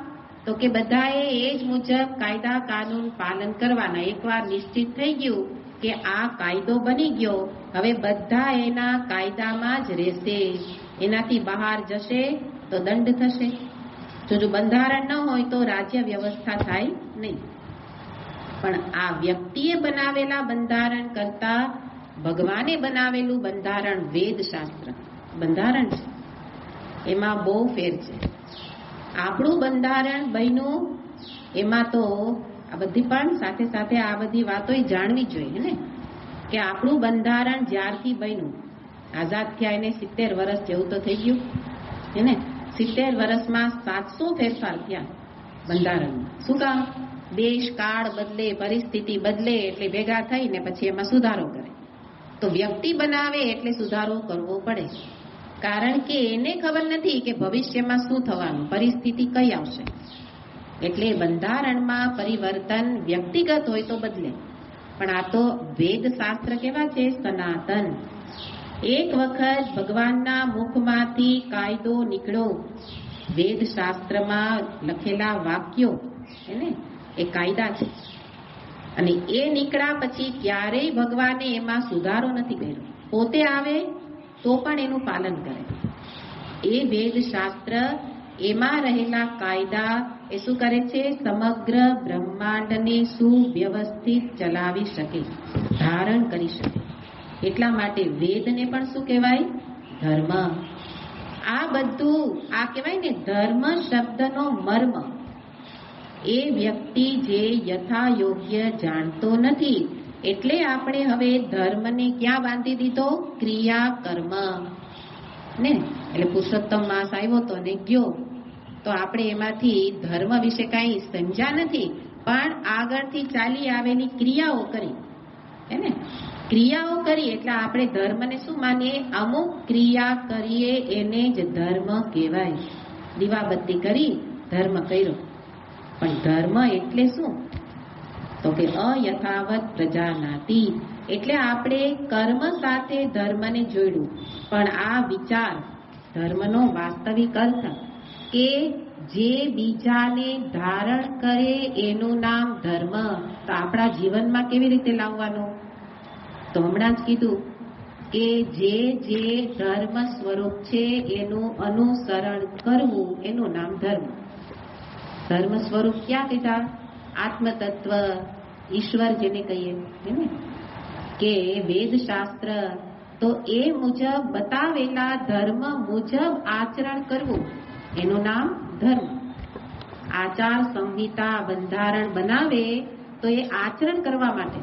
તો કે બધાએ એ જ મુજબ કાયદા કાનૂન પાલન કરવાના. એકવાર નિશ્ચિત થઈ ગયું કે આ કાયદો બની ગયો, હવે બધા એના કાયદામાં જ રહેશે. એનાથી બહાર જશે તો દંડ થશે. જો બંધારણ ન હોય તો રાજ્ય વ્યવસ્થા થાય નહીં. પણ આ વ્યક્તિએ બનાવેલા બંધારણ કરતા ભગવાને બનાવેલું બંધારણ, વેદ શાસ્ત્ર બંધારણ છે, એમાં બહુ ફેર છે. આપણું બંધારણ બન્યું એમાં તો આ બધી પણ સાથે સાથે આ બધી વાતો જાણવી જોઈએ ને, કે આપણું બંધારણ જ્યારથી બન્યું, આઝાદ થયા એને 70 વર્ષ જેવું તો થઈ ગયું હે ને. 70 વર્ષમાં 700 ફેરફાર થયા બંધારણમાં. શું કામ? દેશ કાળ બદલે, પરિસ્થિતિ બદલે એટલે ભેગા થઈને પછી એમાં સુધારો કરે. તો વ્યક્તિ બનાવે એટલે સુધારો કરવો પડે, કારણ કે એને ખબર નથી કે ભવિષ્યમાં શું થવાનું, પરિસ્થિતિ કઈ આવશે. એટલે બંધારણમાં પરિવર્તન વ્યક્તિગત હોય તો બદલે, પણ આ તો વેદ શાસ્ત્ર કેવા છે? સનાતન. એક વખત ભગવાનના મુખમાંથી કાયદો નીકળ્યો, વેદ શાસ્ત્રમાં લખેલા વાક્યો એને એ કાયદા છે, અને એ નીકળ્યા પછી ક્યારેય ભગવાને એમાં સુધારો નથી કર્યો. પોતે આવે તો પણ એનું પાલન કરે. એ વેદ શાસ્ત્ર, એમાં રહેલા કાયદા એ શું કરે છે? સમગ્ર બ્રહ્માંડને સુવ્યવસ્થિત ચલાવી શકે, ધારણ કરી શકે. એટલા માટે વેદને પણ શું કહેવાય? ધર્મ. આ બધું આ કહેવાય ને ધર્મ શબ્દનો મર્મ. એ વ્યક્તિ જે યથા યોગ્ય જાણતો નથી, એટલે આપણે હવે ધર્મને ક્યાં બાંધી દીધો? ક્રિયા કર્મ ને. એટલે પુરુષોત્તમ માસ આવ્યો તો ને ગયો, તો આપણે એમાંથી ધર્મ વિશે કાંઈ સમજ્યા નથી, પણ આગળથી ચાલી આવેલી ક્રિયાઓ કરી હે ને. ક્રિયાઓ કરી એટલે આપણે ધર્મને શું માનીએ? અમુક ક્રિયા કરીએ એને જ ધર્મ કહેવાય. દીવાબત્તી કરી ધર્મ કર્યો, પણ ધર્મ એટલે શું? તો કે અયથાવત પ્રજાનાતિ, એટલે આપણે કર્મ સાથે ધર્મને જોડ્યું. પણ આ વિચાર ધર્મનો વાસ્તવિક અર્થ કે જે બીજાને ધારણ કરે એનું નામ ધર્મ, તો આપણા જીવનમાં કેવી રીતે લાવવાનું? તો હમણાં જ કીધું કે જે જે ધર્મ સ્વરૂપ છે એનું અનુસરણ કરવું એનું નામ ધર્મ. ધર્મ સ્વરૂપ ક્યાં કીધા? આત્મતત્વ, ઈશ્વર જેને કહીએ ને, કે વેદશાસ્ત્ર, તો એ મુજબ બતાવેલા ધર્મ મુજબ આચરણ કરવું એનું નામ ધર્મ. આચાર સંહિતા બંધારણ બનાવે તો એ આચરણ કરવા માટે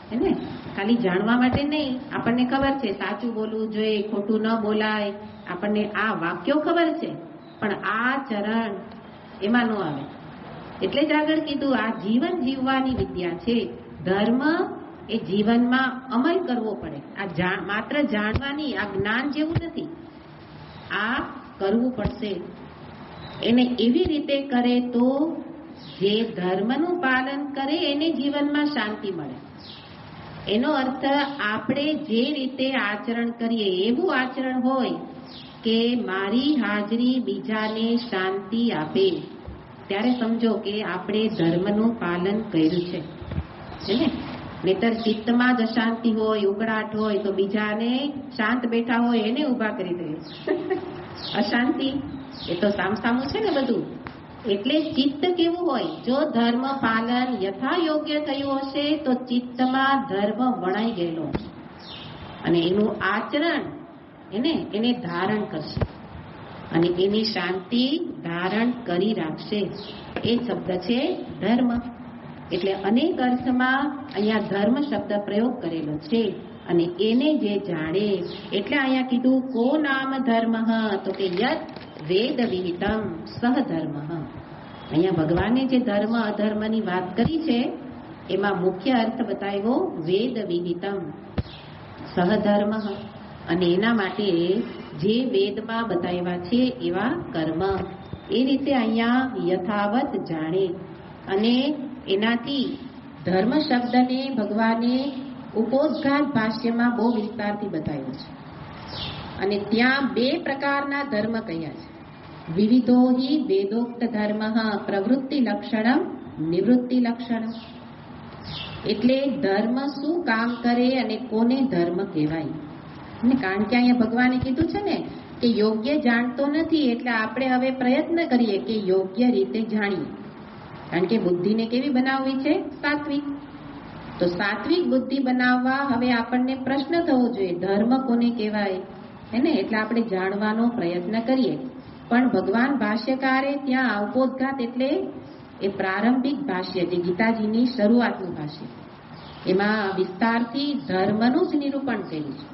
છે ને, ખાલી જાણવા માટે નહીં. આપણને ખબર છે સાચું બોલવું જોઈએ, ખોટું ન બોલાય, આપણને આ વાક્યો ખબર છે, પણ આચરણ એમાં ન આવે. એટલે જ આગળ કીધું આ જીવન જીવવાની વિદ્યા છે. ધર્મ એ જીવનમાં અમલ કરવો પડે. આ માત્ર જાણવાની, આ જ્ઞાન જેવું નથી, આ કરવું પડશે. એને એવી રીતે કરે તો જે ધર્મનું પાલન કરે એને જીવનમાં શાંતિ મળે. એનો અર્થ આપણે જે રીતે આચરણ કરીએ એવું આચરણ હોય કે મારી હાજરી બીજાને શાંતિ આપે, ત્યારે સમજો કે આપણે ધર્મનું પાલન કર્યું છે ને. નહીતર ચિત્તમાં જ અશાંતિ હોય, ઉકળાટ હોય, તો બીજાને શાંત બેઠા હોય એને ઊભા કરી દે. અશાંતિ એ તો સામસામું છે ને બધું. એટલે ચિત્ત કેવું હોય? જો ધર્મ પાલન યથા યોગ્ય થયું હશે તો ચિત્તમાં ધર્મ વણાઈ ગયેલો અને એનું આચરણ એને ધારણ કરશે અને એની શાંતિ ધારણ કરી રાખશે. એ શબ્દ છે ધર્મ. એટલે અનેક અર્થમાં અહીંયા ધર્મ શબ્દ પ્રયોગ કરેલો છે અને એને જે જાણે, એટલે અહીંયા કીધું કો નામ ધર્મ, તો કે યત વેદ વિહિતમ સહધર્મ. અહીંયા ભગવાને જે ધર્મ અધર્મની વાત કરી છે એમાં મુખ્ય અર્થ બતાવ્યો વેદ વિહિતમ સહધર્મ, અને એના માટે જે વેદમાં બતાવ્યા છે એવા કર્મ એ રીતે અહીંયા યથાવત જાણે. અને એનાથી ધર્મ શબ્દને ભગવાને ઉપોદ્ઘાત ભાષ્યમાં બહુ વિસ્તારથી બતાવ્યો છે. અને ત્યાં બે પ્રકારના ધર્મ કહ્યા છે. વિવિધો હિ વેદોક્ત ધર્મ પ્રવૃત્તિ લક્ષણમ નિવૃત્તિ લક્ષણમ. એટલે ધર્મ શું કામ કરે અને કોને ધર્મ કહેવાય. કારણ કે અહીંયા ભગવાને કીધું છે ને કે યોગ્ય જાણતો નથી, એટલે આપણે હવે પ્રયત્ન કરીએ કે યોગ્ય રીતે જાણીએ. કારણ કે બુદ્ધિને કેવી બનાવવી છે? સાત્વિક. તો સાત્વિક બુદ્ધિ બનાવવા હવે આપણને પ્રશ્ન થવો જોઈએ ધર્મ કોને કહેવાય ને, એટલે આપણે જાણવાનો પ્રયત્ન કરીએ. પણ ભગવાન ભાષ્યકારે ત્યાં ઉપોદ્ઘાત એટલે એ પ્રારંભિક ભાષ્ય, જે ગીતાજીની શરૂઆતનું ભાષ્ય, એમાં વિસ્તારથી ધર્મનું જ નિરૂપણ કર્યું છે.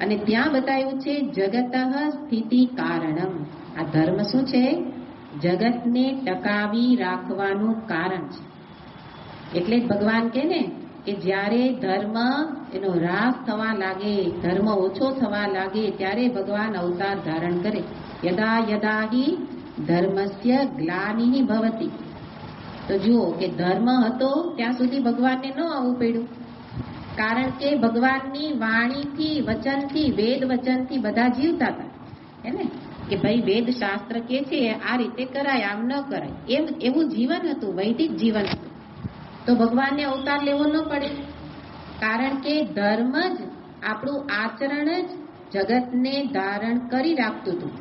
અને ત્યાં બતાવ્યું છે જગતઃ સ્થિતિ કારણમ. આ ધર્મ શું છે? જગતને ટકાવી રાખવાનું કારણ છે. એટલે જ ભગવાન કહે ને કે જ્યારે ધર્મ એનો હ્રાસ થવા લાગે, ધર્મ ઓછો થવા લાગે, ત્યારે ભગવાન અવતાર ધારણ કરે. યદા યદા હિ ધર્મસ્ય ગ્લાનિ ભવતિ. તો જુઓ કે ધર્મ હતો ત્યાં સુધી ભગવાનને ન આવવું પડ્યું, કારણ કે ભગવાનની વાણીથી, વચનથી, વેદ વચનથી બધા જીવતા હતા હે ને, કે ભાઈ વેદ શાસ્ત્ર કે છે આ રીતે કરાય, આમ ન કરાય, એવું જીવન હતું, વૈદિક જીવન હતું. તો ભગવાનને અવતાર લેવો ન પડે, કારણ કે ધર્મ જ, આપણું આચરણ જ જગતને ધારણ કરી રાખતું હતું.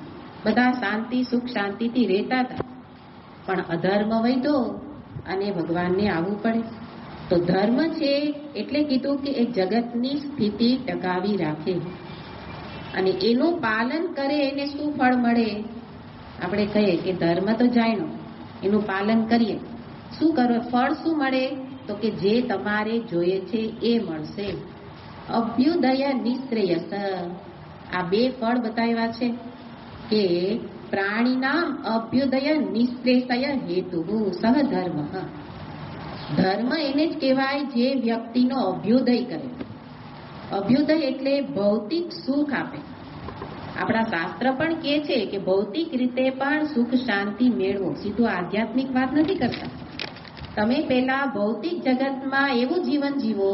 બધા શાંતિ સુખ શાંતિથી રહેતા હતા. પણ અધર્મ વધ્યો અને ભગવાનને આવવું પડે. તો ધર્મ છે એટલે કીધું કે એ જગતની સ્થિતિ ટકાવી રાખે અને એનું પાલન કરે. એને શું ફળ મળે? આપણે કહીએ કે ધર્મ તો જાણ્યો, એનું પાલન કરીએ, શું કરો? ફળ શું મળે? તો કે જે તમારે જોઈએ છે એ મળશે. અભ્યુદય નિશ્રેયસ. આ બે ફળ બતાવ્યા છે કે પ્રાણીનામ અભ્યુદય નિશ્રેષય હેતુ સહધર્મ. ધર્મ એને જ કહેવાય જે વ્યક્તિનો અભ્યુદય કરે. અભ્યુદય એટલે ભૌતિક સુખ આપે. આપણા શાસ્ત્ર પણ કહે છે કે ભૌતિક રીતે પણ સુખ શાંતિ મેળવો. સીધું આધ્યાત્મિક વાત નથી કરતા. તમે પહેલા ભૌતિક જગતમાં એવું જીવન જીવો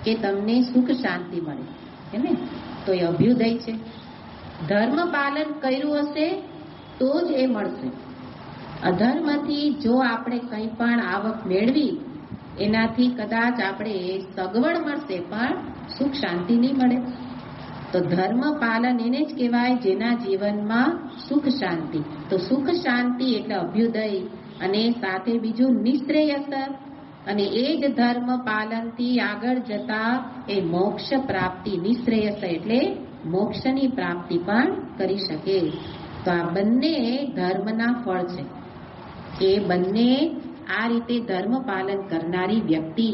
કે તમને સુખ શાંતિ મળે, હે ને? તો એ અભ્યુદય છે. ધર્મ પાલન કર્યું હશે તો જ એ મળશે. અધર્મથી જો આપણે કંઈ પણ આવક મેળવી, એનાથી કદાચ આપણે સગવડ મળશે પણ સુખ શાંતિ નહીં મળે. તો ધર્મ પાલન એને જ કહેવાય જેના જીવનમાં સુખ શાંતિ. તો સુખ શાંતિ એટલે અભ્યુદય, અને સાથે બીજું નિશ્રેયસર. અને એ જ ધર્મ પાલનથી આગળ જતા એ મોક્ષ પ્રાપ્તિ, નિશ્રેયસ એટલે મોક્ષની પ્રાપ્તિ પણ કરી શકે. તો આ બંને ધર્મના ફળ છે. એ બંને આ રીતે ધર્મ પાલન કરનારી વ્યક્તિ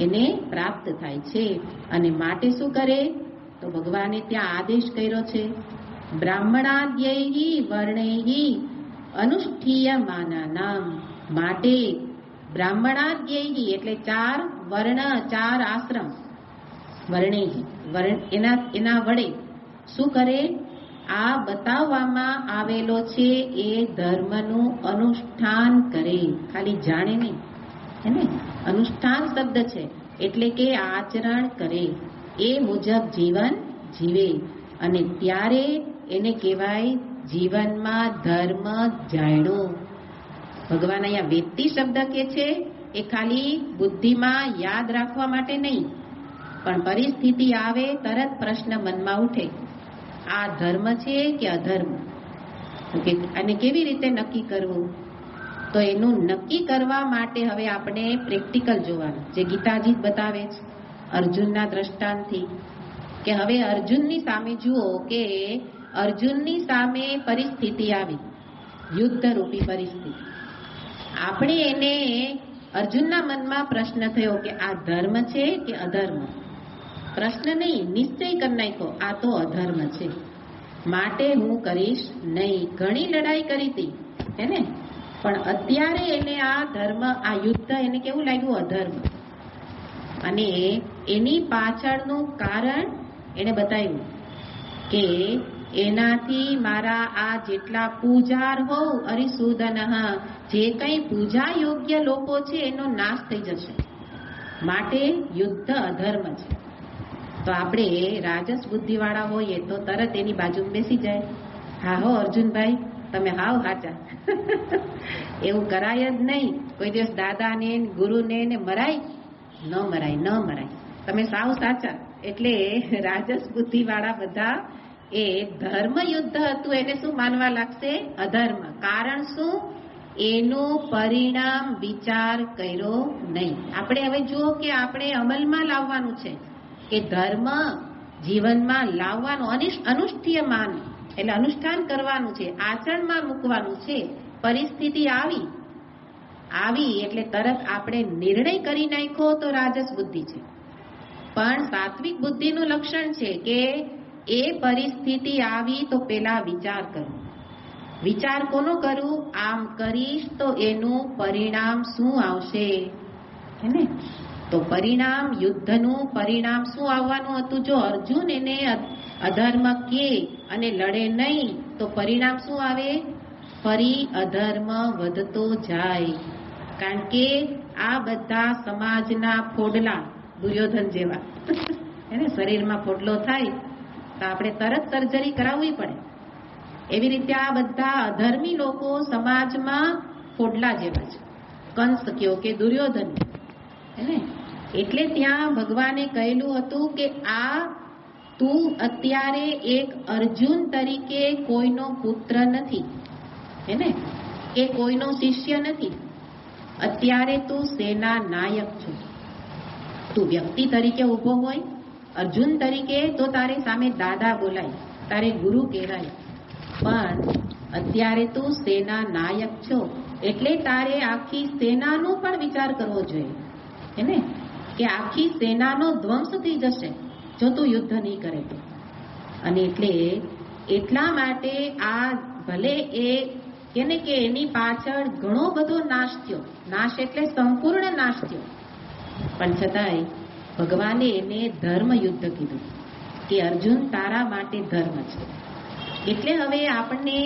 એને પ્રાપ્ત થાય છે. અને માટે શું કરે? તો ભગવાને ત્યાં આદેશ કર્યો છે, બ્રાહ્મણાદ્યૈ વર્ણૈ અનુષ્ઠીયમાનાનામ. માટે બ્રાહ્મણાદ્યૈ એટલે 4 વર્ણ, 4 આશ્રમ, વર્ણૈ એના વડે શું કરે? આ બતાવવામાં આવેલો છે એ ધર્મનું અનુષ્ઠાન કરે, ખાલી જાણે નહીં, હે ને? અનુષ્ઠાન શબ્દ છે એટલે કે આચરણ કરે, એ મુજબ જીવન જીવે. અને ત્યારે એને કહેવાય જીવનમાં ધર્મ જાણ્યો. ભગવાન અહીંયા વેત્તિ શબ્દ કે છે એ ખાલી બુદ્ધિમાં યાદ રાખવા માટે નહીં, પણ પરિસ્થિતિ આવે તરત પ્રશ્ન મનમાં ઉઠે, આ ધર્મ છે કે અધર્મ? અને કેવી રીતે નક્કી કરવું? તો એનું નક્કી કરવા માટે હવે આપણે પ્રેક્ટિકલ જોવાનું, જે ગીતાજી બતાવે છે અર્જુનના દ્રષ્ટાંતથી. કે હવે અર્જુનની સામે જુઓ કે અર્જુનની સામે પરિસ્થિતિ આવી, યુદ્ધરૂપી પરિસ્થિતિ. આપણે એને અર્જુનના મનમાં પ્રશ્ન થયો કે આ ધર્મ છે કે અધર્મ? પ્રશ્ન નહીં, નિશ્ચય કરી નાખ્યો, આ તો અધર્મ છે, માટે હું કરીશ નહીં. ઘણી લડાઈ કરી હતી, હે ને? પણ અત્યારે એને આ ધર્મ, આ યુદ્ધ એને કેવું લાગ્યું? અધર્મ. અને એની પાછળનું કારણ એને બતાવ્યું કે એનાથી મારા આ જેટલા પૂજાર હોવ અરિસૂદન, જે કંઈ પૂજા યોગ્ય લોકો છે એનો નાશ થઈ જશે, માટે યુદ્ધ અધર્મ છે. તો આપણે રાજસ બુદ્ધિવાળા હોઈએ તો તરત એની બાજુમાં બેસી જાય, હા હો અર્જુનભાઈ, તમે હાવ સાચા. એવું કરાય જ નહીં. કોઈ દિવસ દાદાને ગુરુને મરાય? ન મરાય, ન મરાય, તમે સાવ સાચા. એટલે રાજસ બુદ્ધિવાળા બધા એ ધર્મ યુદ્ધ હતું એને શું માનવા લાગશે? અધર્મ. કારણ શું? એનું પરિણામ વિચાર કર્યો નહીં. આપણે હવે જુઓ કે આપણે અમલમાં લાવવાનું છે કે ધર્મ જીવનમાં લાવવાનું, અનુષ્ઠીયમાન એટલે અનુષ્ઠાન કરવાનું છે, આચરણમાં મૂકવાનું છે. પરિસ્થિતિ આવી એટલે તરત આપણે નિર્ણય કરી નાખ્યો તો રાજસ બુદ્ધિ છે. પણ સાત્વિક બુદ્ધિનું લક્ષણ છે કે એ પરિસ્થિતિ આવી તો પેલા વિચાર કરવો. વિચાર કોનો કરું? આમ કરીશ તો એનું પરિણામ શું આવશે, હે ને? તો પરિણામ, યુદ્ધનું પરિણામ શું આવવાનું હતું? જો અર્જુન એને અધર્મ કે અને લડે નહીં તો પરિણામ શું આવે? ફરી અધર્મ વધતો જાય. કારણ કે આ બધા સમાજના ફોડલા, દુર્યોધન જેવા, એને શરીરમાં ફોડલો થાય તો આપણે તરત સર્જરી કરાવવી પડે. એવી રીતે આ બધા અધર્મી લોકો સમાજમાં ફોડલા જેવા છે, કંસ કયો કે દુર્યોધન, હે. એટલે ત્યાં ભગવાને કહેલું હતું કે આ તું અત્યારે એક અર્જુન તરીકે કોઈનો પુત્ર નથી, હે ને, કે કોઈનો શિષ્ય નથી. અત્યારે તું સેના નાયક છો. તું વ્યક્તિ તરીકે ઊભો હોય અર્જુન તરીકે તો તારે સામે દાદા બોલાય, તારે ગુરુ કહેવાય. પણ અત્યારે તું સેના નાયક છો એટલે તારે આખી સેનાનો પણ વિચાર કરવો જોઈએ, હે ને? કે આખી સેનાનો ધ્વંસ થઈ જશે જો તું યુદ્ધ નહીં કરે તો. અને એટલે એટલા માટે આ ભલે એ કેને કે એની પાછળ ઘણો બધો નાશ થયો, નાશ એટલે સંપૂર્ણ નાશ થયો, પણ છતાંય ભગવાને એને ધર્મ યુદ્ધ કીધું કે અર્જુન તારા માટે ધર્મ છે. એટલે હવે આપણને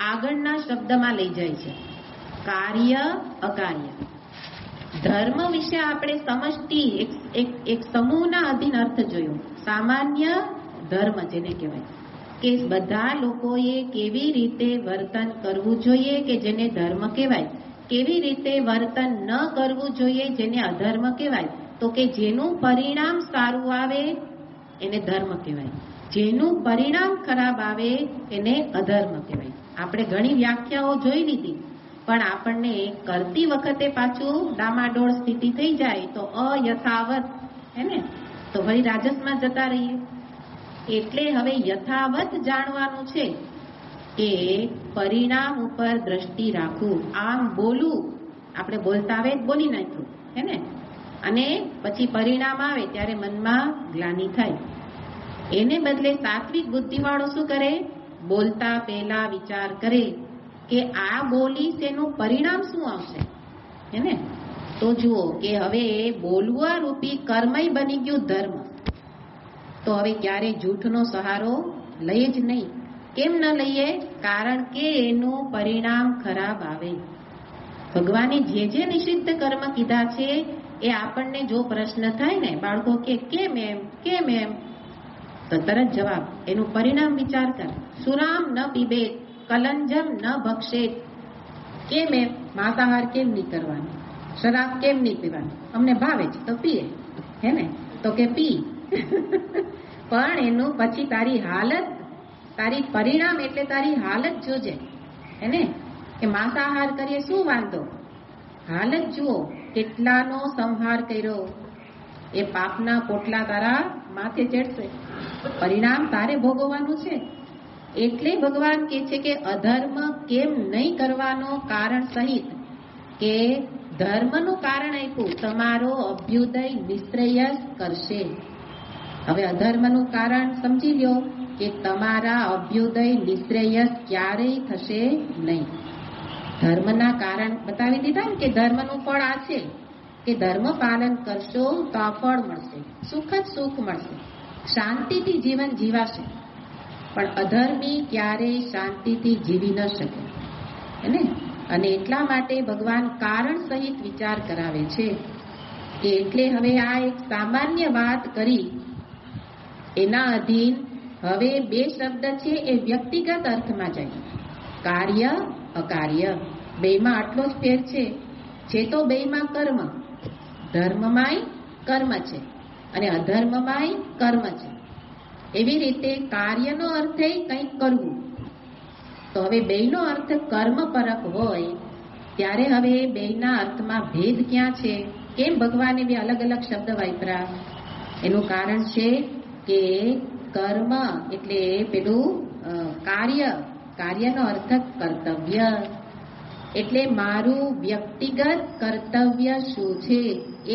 આગળના શબ્દમાં લઈ જાય છે, કાર્ય અકાર્ય. ધર્મ વિશે આપણે સમષ્ટિ એક સમૂહના અધીન અર્થ જોયો. સામાન્ય ધર્મ જેને કહેવાય કે બધા લોકોએ કેવી રીતે વર્તન કરવું જોઈએ કે જેને ધર્મ કહેવાય, કેવી રીતે વર્તન ન કરવું જોઈએ જેને અધર્મ કહેવાય. તો કે જેનું પરિણામ સારું આવે એને ધર્મ કહેવાય, જેનું પરિણામ ખરાબ આવે એને અધર્મ કહેવાય. આપણે ઘણી વ્યાખ્યાઓ જોઈ લીધી, પણ આપણને કરતી વખતે પાછું ડામાડોળ સ્થિતિ થઈ જાય તો અયથાવત હે ને, તો વળી રાજસમાં જતા રહીએ. એટલે હવે યથાવત જાણવાનું છે કે પરિણામ ઉપર દ્રષ્ટિ રાખવું. આમ બોલવું, આપણે બોલતા આવે બોલી નાખ્યું હે ને, અને પછી પરિણામ આવે ત્યારે મનમાં ગ્લાનિ થાય. એને બદલે સાત્વિક બુદ્ધિવાળો શું કરે? બોલતા પહેલા વિચાર કરે કે આ બોલીશ એનું પરિણામ શું આવશે હે ને. તો જુઓ કે હવે બોલવા રૂપી કર્મય બની ગયું ધર્મ. તો હવે ક્યારે જૂઠનો સહારો લઈએ જ નહીં. કેમ ન લઈએ? કારણ કે એનું પરિણામ ખરાબ આવે. ભગવાને જે નિષિદ્ધ કર્મ કીધા છે એ આપણને જો પ્રશ્ન થાય ને, બાળકો કે કેમ એમ, તો તરત જવાબ, એનું પરિણામ વિચાર કર. સુરામ ન પીબેત, કલંજમ ન ભક્ષેત. કેમ એમ? માંસાહાર કેમ નહીં કરવાનો, શરાબ કેમ નહીં પીવાની? અમને ભાવે છે તો પીએ હે ને, તો કે પી. પણ એનું પછી તારી હાલત, તારી પરિણામ એટલે તારી હાલત જોજે હે ને. કે માંસાહાર કરીએ શું વાંધો, હાલત જુઓ, કેટલાનો સંહાર કર્યો, એ પાપના પોટલા તારા માથે ચડશે, પરિણામ તારે ભોગવવાનું છે. એટલે ભગવાન કહે છે કે અધર્મ કેમ નહીં કરવાનો કારણ સહિત, કે ધર્મનું કારણ આપ્યું, તમારો અભ્યુદય નિશ્રેયસ કરશે. હવે અધર્મનું કારણ સમજી લો કે તમારા અભ્યુદય નિશ્રેયસ ક્યારેય થશે નહીં. ધર્મના કારણ બતાવી દીધા ને કે ધર્મનું ફળ આ છે કે ધર્મ પાલન કરશો તો આ ફળ મળશે, સુખ જ સુખ મળશે, શાંતિથી જીવન જીવાશે. પણ અધર્મી ક્યારેય શાંતિથી જીવી ન શકે ને. અને એટલા માટે ભગવાન કારણ સહિત વિચાર કરાવે છે કે એટલે હવે આ એક સામાન્ય વાત કરી, એના અધીન હવે બે શબ્દ છે એ વ્યક્તિગત અર્થમાં જાય. કાર્ય અકાર્ય બેમાં આટલો જ ફેર છે તો બેમાં કર્મ, ધર્મમાંય કર્મ છે અને અધર્મમાંય કર્મ છે. એવી રીતે કાર્યનો અર્થ કંઈક કરવું. તો હવે બેયનો અર્થ કર્મ પરક હોય ત્યારે હવે બેયના અર્થમાં ભેદ ક્યાં છે? કેમ ભગવાને બે અલગ અલગ શબ્દ વાપર્યા? એનું કારણ છે કે કર્મ એટલે પેલું કાર્યનો અર્થ કર્તવ્ય. એટલે મારું વ્યક્તિગત કર્તવ્ય શું છે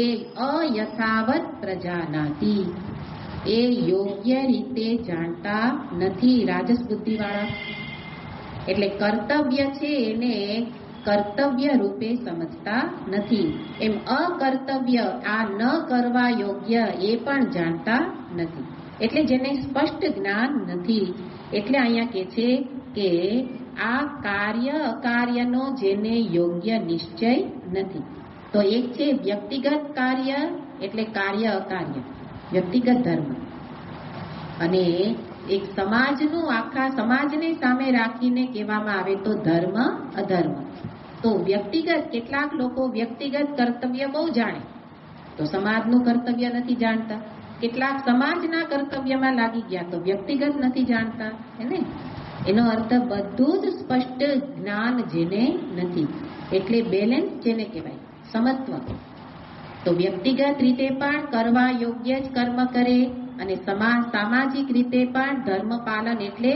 એ અયથાવત પ્રજાનાતિ, એ યોગ્ય રીતે જાણતા નથી રાજસ બુદ્ધિવાળા. એટલે કર્તવ્ય છે એને કર્તવ્ય રૂપે સમજતા નથી. એમ અકર્તવ્ય, આ ન કરવા યોગ્ય એ પણ જાણતા નથી. એટલે જેને સ્પષ્ટ જ્ઞાન નથી. એટલે અહીંયા કહે છે કે આ કાર્ય અકાર્યનો જેને યોગ્ય નિશ્ચય નથી. તો એક છે વ્યક્તિગત કાર્ય એટલે કાર્ય અકાર્ય, વ્યક્તિગત ધર્મ, અને એક સમાજનું, આખા સમાજને સામે રાખીને કહેવામાં આવે તો ધર્મ અધર્મ. તો વ્યક્તિગત, કેટલાક લોકો વ્યક્તિગત કર્તવ્ય બહુ જાણે તો સમાજનું કર્તવ્ય નથી જાણતા, કેટલાક સમાજના કર્તવ્યમાં લાગી ગયા તો વ્યક્તિગત નથી જાણતા હે ને. એનો અર્થ બધું જ સ્પષ્ટ જ્ઞાન જેને નથી. એટલે બેલેન્સ જેને કહેવાય, સમત્વ. તો વ્યક્તિગત રીતે પણ કરવા યોગ્ય જ કર્મ કરે અને સામાજિક રીતે પણ ધર્મ પાલન, એટલે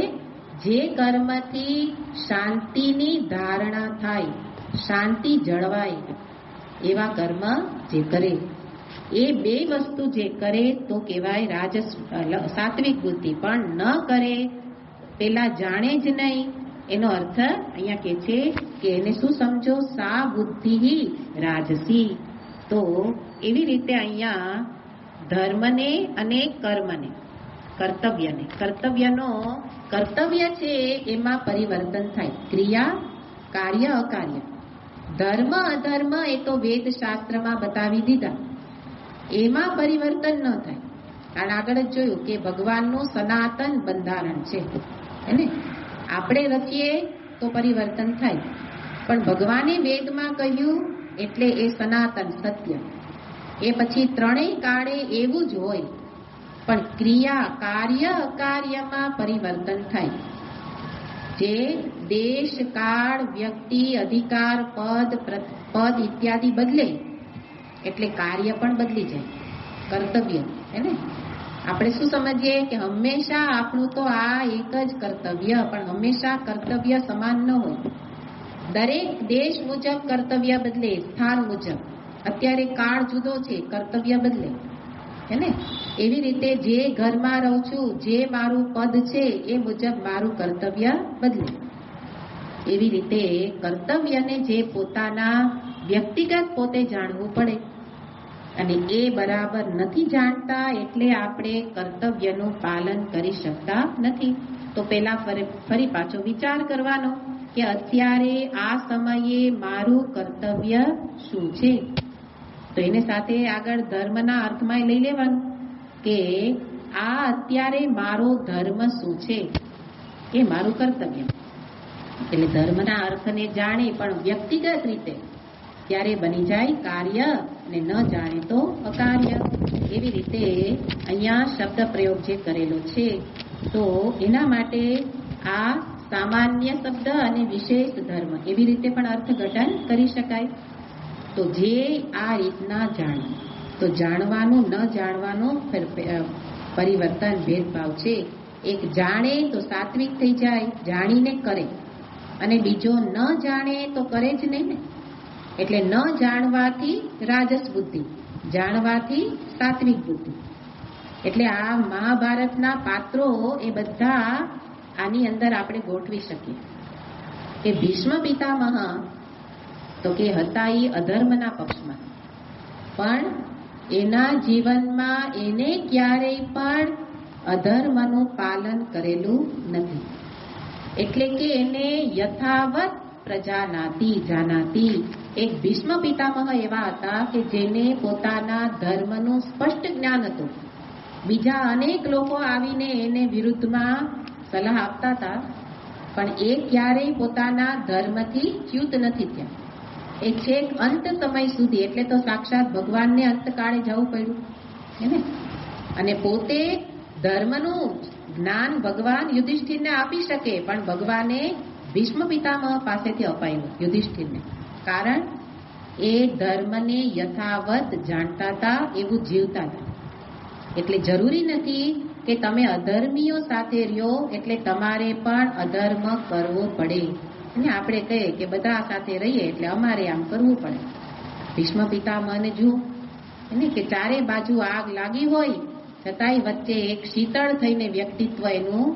જે કર્મથી શાંતિની ધારણા થાય, શાંતિ જળવાય એવા કર્મ જે કરે, એ બે વસ્તુ જે કરે તો કહેવાય રાજસ સાત્વિક બુદ્ધિ. પણ ન કરે, પેલા જાણે જ નહીં, એનો અર્થ અહીંયા કે છે કે એને શું સમજો? સા બુદ્ધિ રાજસી. તો એવી રીતે અહીંયા ધર્મને અને કર્મને, કર્તવ્યનો કર્તવ્ય છે એમાં પરિવર્તન થાય. ક્રિયા, કાર્ય અકાર્ય, ધર્મ અધર્મ એ તો વેદ શાસ્ત્રમાં બતાવી દીધા, એમાં પરિવર્તન ન થાય. કારણ આગળ જ જોયું કે ભગવાનનું સનાતન બંધારણ છે, એને આપણે રચીએ તો પરિવર્તન થાય, પણ ભગવાને વેદમાં કહ્યું એટલે એ સનાતન સત્ય. એ પછી ત્રણેય કાળે એવું જ હોય, પણ ક્રિયા કાર્ય અકાર્યમાં પરિવર્તન થાય. જે દેશ કાળ વ્યક્તિ અધિકાર પદ ઇત્યાદિ બદલે એટલે કાર્ય પણ બદલી જાય, કર્તવ્ય. એને આપણે શું સમજીએ કે હંમેશા આપણું તો આ એક જ કર્તવ્ય, પણ હંમેશા કર્તવ્ય સમાન ન હોય. દરેક દેશ મુજબ કર્તવ્ય બદલે, સ્થાન મુજબ. અત્યારે કાળ જુદો છે, કર્તવ્ય બદલે. એને એવી રીતે જે ઘરમાં રહું છું, જે મારું પદ છે એ મુજબ મારું કર્તવ્ય બદલે. એવી રીતે કર્તવ્યને જે પોતાના વ્યક્તિગત પોતે જાણવું પડે, અને એ બરાબર નથી જાણતા એટલે આપણે કર્તવ્યનું પાલન કરી શકતા નથી. તો પેલા ફરી પાછો વિચાર કરવાનો કે અત્યારે આ સમયે મારું કર્તવ્ય શું છે. તો એને સાથે આગળ ધર્મના અર્થમાં લઈ લેવાનું કે આ અત્યારે મારો ધર્મ શું છે, એ મારું કર્તવ્ય. એટલે ધર્મના અર્થને જાણે પણ વ્યક્તિગત રીતે ત્યારે બની જાય કાર્ય, અને ન જાણે તો અકાર્ય. એવી રીતે અહીંયા શબ્દ પ્રયોગ જે કરેલો છે, તો એના માટે આ સામાન્ય શબ્દ અને વિશેષ ધર્મ એવી રીતે પણ અર્થઘટન કરી શકાય. તો જે આ રીતના જાણે, તો જાણવાનું ન જાણવાનું પરિવર્તન ભેદભાવ છે. એક જાણે તો સાત્વિક થઈ જાય, જાણીને કરે, અને બીજો ન જાણે તો કરે જ નહીં ને. એટલે ન જાણવાથી રાજસ બુદ્ધિ, જાણવાથી સાત્વિક બુદ્ધિ. એટલે આ મહાભારતના પાત્રો એ બધા આની અંદર આપણે ગોઠવી શકીએ. કે ભીષ્મ પિતામહ તો કે હતા એ અધર્મના પક્ષમાં, પણ એના જીવનમાં એને ક્યારેય પણ અધર્મનું પાલન કરેલું નથી. એટલે કે એને યથાવત પ્રજાનાતી જાનાતી. એક ભીષ્મ પિતામહ એવા હતા કે જેને પોતાના ધર્મનું સ્પષ્ટ જ્ઞાન હતું. બીજા અનેક લોકો આવીને એને વિરુદ્ધમાં સલાહ આપતા હતા, પણ એ ક્યારેય પોતાના ધર્મથી ચ્યુત નથી થયા. એ છેક અંત સમય સુધી, એટલે તો સાક્ષાત ભગવાનને અંતકાળે જવું પડ્યું એને. અને પોતે ધર્મનું જ્ઞાન ભગવાન યુધિષ્ઠિરને આપી શકે, પણ ભગવાને ભીષ્મ પિતામહ પાસેથી અપાયું યુધિષ્ઠિરને. કારણ એ ધર્મને યથાવત જાણતા હતા, એવું જીવતા હતા. એટલે જરૂરી નથી કે તમે અધર્મીઓ સાથે રહ્યો એટલે તમારે પણ અધર્મ કરવો પડે. અને આપણે કહીએ કે બધા સાથે રહીએ એટલે અમારે આમ કરવું પડે. ભીષ્મ પિતામહને જુઓ એને કે ચારે બાજુ આગ લાગી હોય છતાંય વચ્ચે એક શીતળ થઈને વ્યક્તિત્વ એનું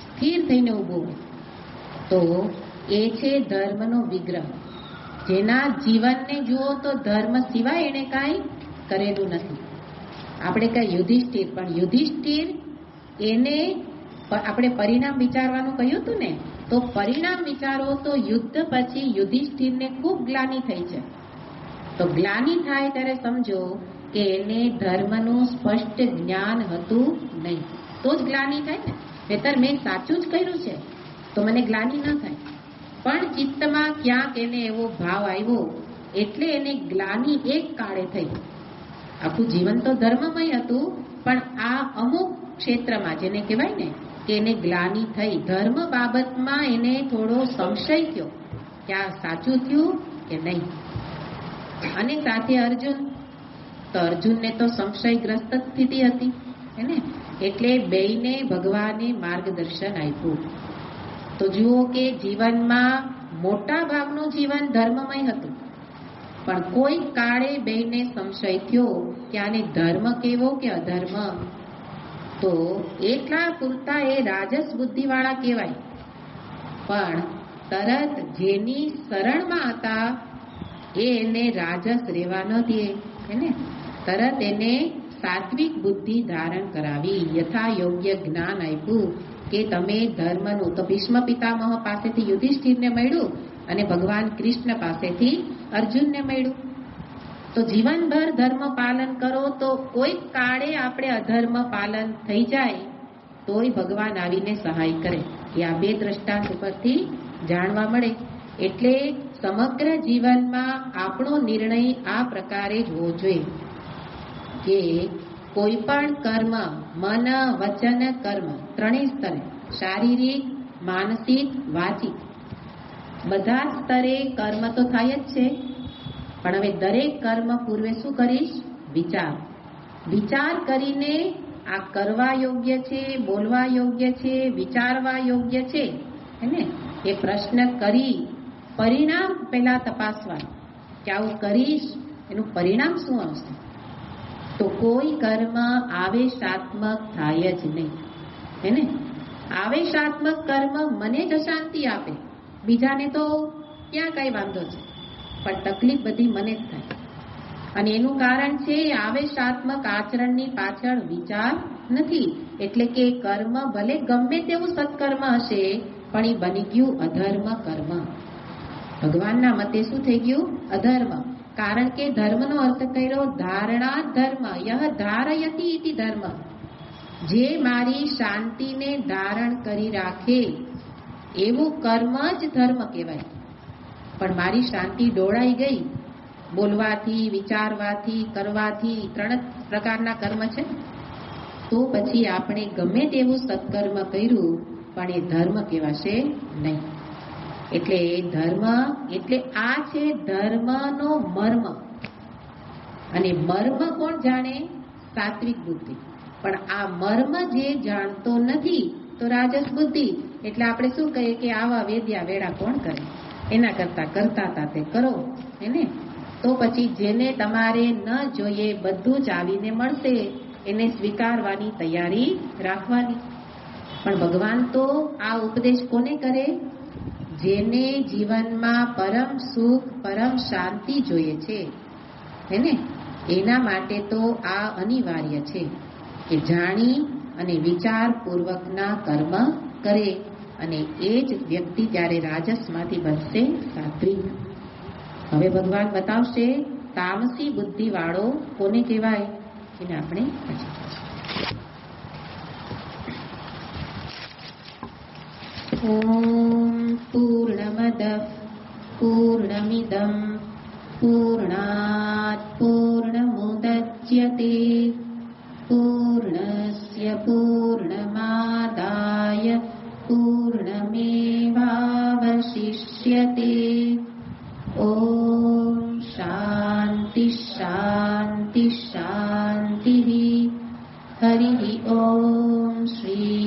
સ્થિર થઈને ઊભું હોય. તો એ છે ધર્મનો વિગ્રહ. જેના જીવનને જુઓ તો ધર્મ સિવાય એને કાંઈ કરેલું નથી. આપણે કહીએ યુધિષ્ઠિર, પણ યુધિષ્ઠિર એને આપણે પરિણામ વિચારવાનું કહ્યું હતું ને, તો પરિણામ વિચારો તો યુદ્ધ પછી યુધિષ્ઠિરને ખૂબ ગ્લાનિ થઈ છે. તો ગ્લાનિ થાય ત્યારે સમજો કે એને ધર્મનું સ્પષ્ટ જ્ઞાન હતું નહીં, તો જ ગ્લાનિ થાય ને. નહીંતર મેં સાચું જ કર્યું છે તો મને ગ્લાનિ ન થાય. પણ ચિત્તમાં ક્યાંક એને એવો ભાવ આવ્યો એટલે એને ગ્લાનિ એક કાળે થઈ. આખું જીવન તો ધર્મમય હતું, પણ આ અમુક ક્ષેત્રમાં જેને કહેવાય ને કે એને ગ્લાનિ થઈ, ધર્મ બાબતમાં એને થોડો સંશય થયો કે આ સાચું થયું કે નહીં. અને સાથે અર્જુન, તો અર્જુનને તો સંશયગ્રસ્ત સ્થિતિ હતી એને. એટલે બેયને ભગવાને માર્ગદર્શન આપ્યું. તો જુઓ કે જીવનમાં મોટા ભાગનું જીવન ધર્મમય હતું, પણ કોઈ કાળે બેયને સંશય થયો કે આને ધર્મ કેવો કે અધર્મ. તો એટલા પૂરતા એ રાજસ બુદ્ધિવાળા કહેવાય, પણ તરત જેની શરણમાં હતા એને રાજસ રહેવા ન દે એને. તરત એને સાત્વિક બુદ્ધિ ધારણ કરાવી, યથા યોગ્ય જ્ઞાન આપ્યું કે તમે ધર્મનું. તો ભીષ્મ પિતામહ પાસેથી યુધિષ્ઠિરને મળ્યું અને ભગવાન કૃષ્ણ પાસેથી અર્જુનને મળ્યું. તો જીવનભર ધર્મ પાલન કરો તો કોઈ કાળે આપણે અધર્મ પાલન થઈ જાય તોય ભગવાન આવીને સહાય કરે. એ આ બે દ્રષ્ટાંત ઉપરથી જાણવા મળે. એટલે સમગ્ર જીવનમાં આપણો નિર્ણય આ પ્રકારે જ હોવો જોઈએ કે કોઈ પણ કર્મ, મન, વચન, કર્મ ત્રણેય સ્તરે, શારીરિક, માનસિક, વાચિક, બધા સ્તરે કર્મ તો થાય જ છે. પણ હવે દરેક કર્મ પૂર્વે શું કરીશ? વિચાર કરીને આ કરવા યોગ્ય છે, બોલવા યોગ્ય છે, વિચારવા યોગ્ય છે, હે ને? એ પ્રશ્ન કરી પરિણામ પહેલા તપાસવા કે આવું કરીશ એનું પરિણામ શું આવશે. તો કોઈ કર્મ આવેશાત્મક થાય જ નહીં, હે ને? આવેશાત્મક કર્મ મને જ અશાંતિ આપે, બીજાને તો ક્યાં કઈ વાંધો છે, પણ તકલીફ બધી મને જ થાય. અને એનું કારણ છે આવેશાત્મક આચરણની પાછળ વિચાર નથી. એટલે કે કર્મ ભલે ગમે તેવું સત્કર્મ હશે પણ એ બની ગયું અધર્મ કર્મ. ભગવાનના મતે શું થઈ ગયું? અધર્મ. કારણ કે ધર્મનો અર્થ કર્યો ધારણા ધર્મ. યહ ધારયતિ ઇતિ ધર્મ. જે મારી શાંતિને ધારણ કરી રાખે એવું કર્મ જ ધર્મ કહેવાય. પણ મારી શાંતિ ડોળાઈ ગઈ બોલવાથી, વિચારવાથી, કરવાથી, ત્રણ પ્રકારના કર્મ છે. તો પછી આપણે ગમે તેવું સત્કર્મ કર્યું પણ એ ધર્મ કહેવાશે નહીં. એટલે ધર્મ એટલે આ છે ધર્મનો મર્મ. અને મર્મ કોણ જાણે? સાત્વિક બુદ્ધિ. પણ આ મર્મ જે જાણતો નથી તો રાજસ બુદ્ધિ. એટલે આપણે શું કહીએ કે આવા વેદ્યા વેડા કોણ કરે, એના કરતા હતા તે કરો, એને. તો પછી જેને તમારે ન જોઈએ બધું જ આવીને મળશે એને સ્વીકારવાની તૈયારી રાખવાની. પણ ભગવાન તો આ ઉપદેશ કોને કરે? જેને જીવનમાં પરમ સુખ, પરમ શાંતિ જોઈએ છે, હે ને? એના માટે તો આ અનિવાર્ય છે કે જાણી અને વિચારપૂર્વકના કર્મ કરે. અને એ જ વ્યક્તિ ત્યારે રાજસમાંથી બનશે સાત્વિક. હવે ભગવાન બતાવશે તામસી બુદ્ધિ વાળો કોને કહેવાય એને આપણે ઓમ પૂર્ણમદ પૂર્ણમિદં પૂર્ણાત પૂર્ણમુદચ્યતે પૂર્ણસ્ય પૂર્ણમાદાય પૂર્ણમેવાવશિષ્યતે. ઓમ શાંતિ શાંતિ શાંતિ. હરિ ઓમ. શ્રી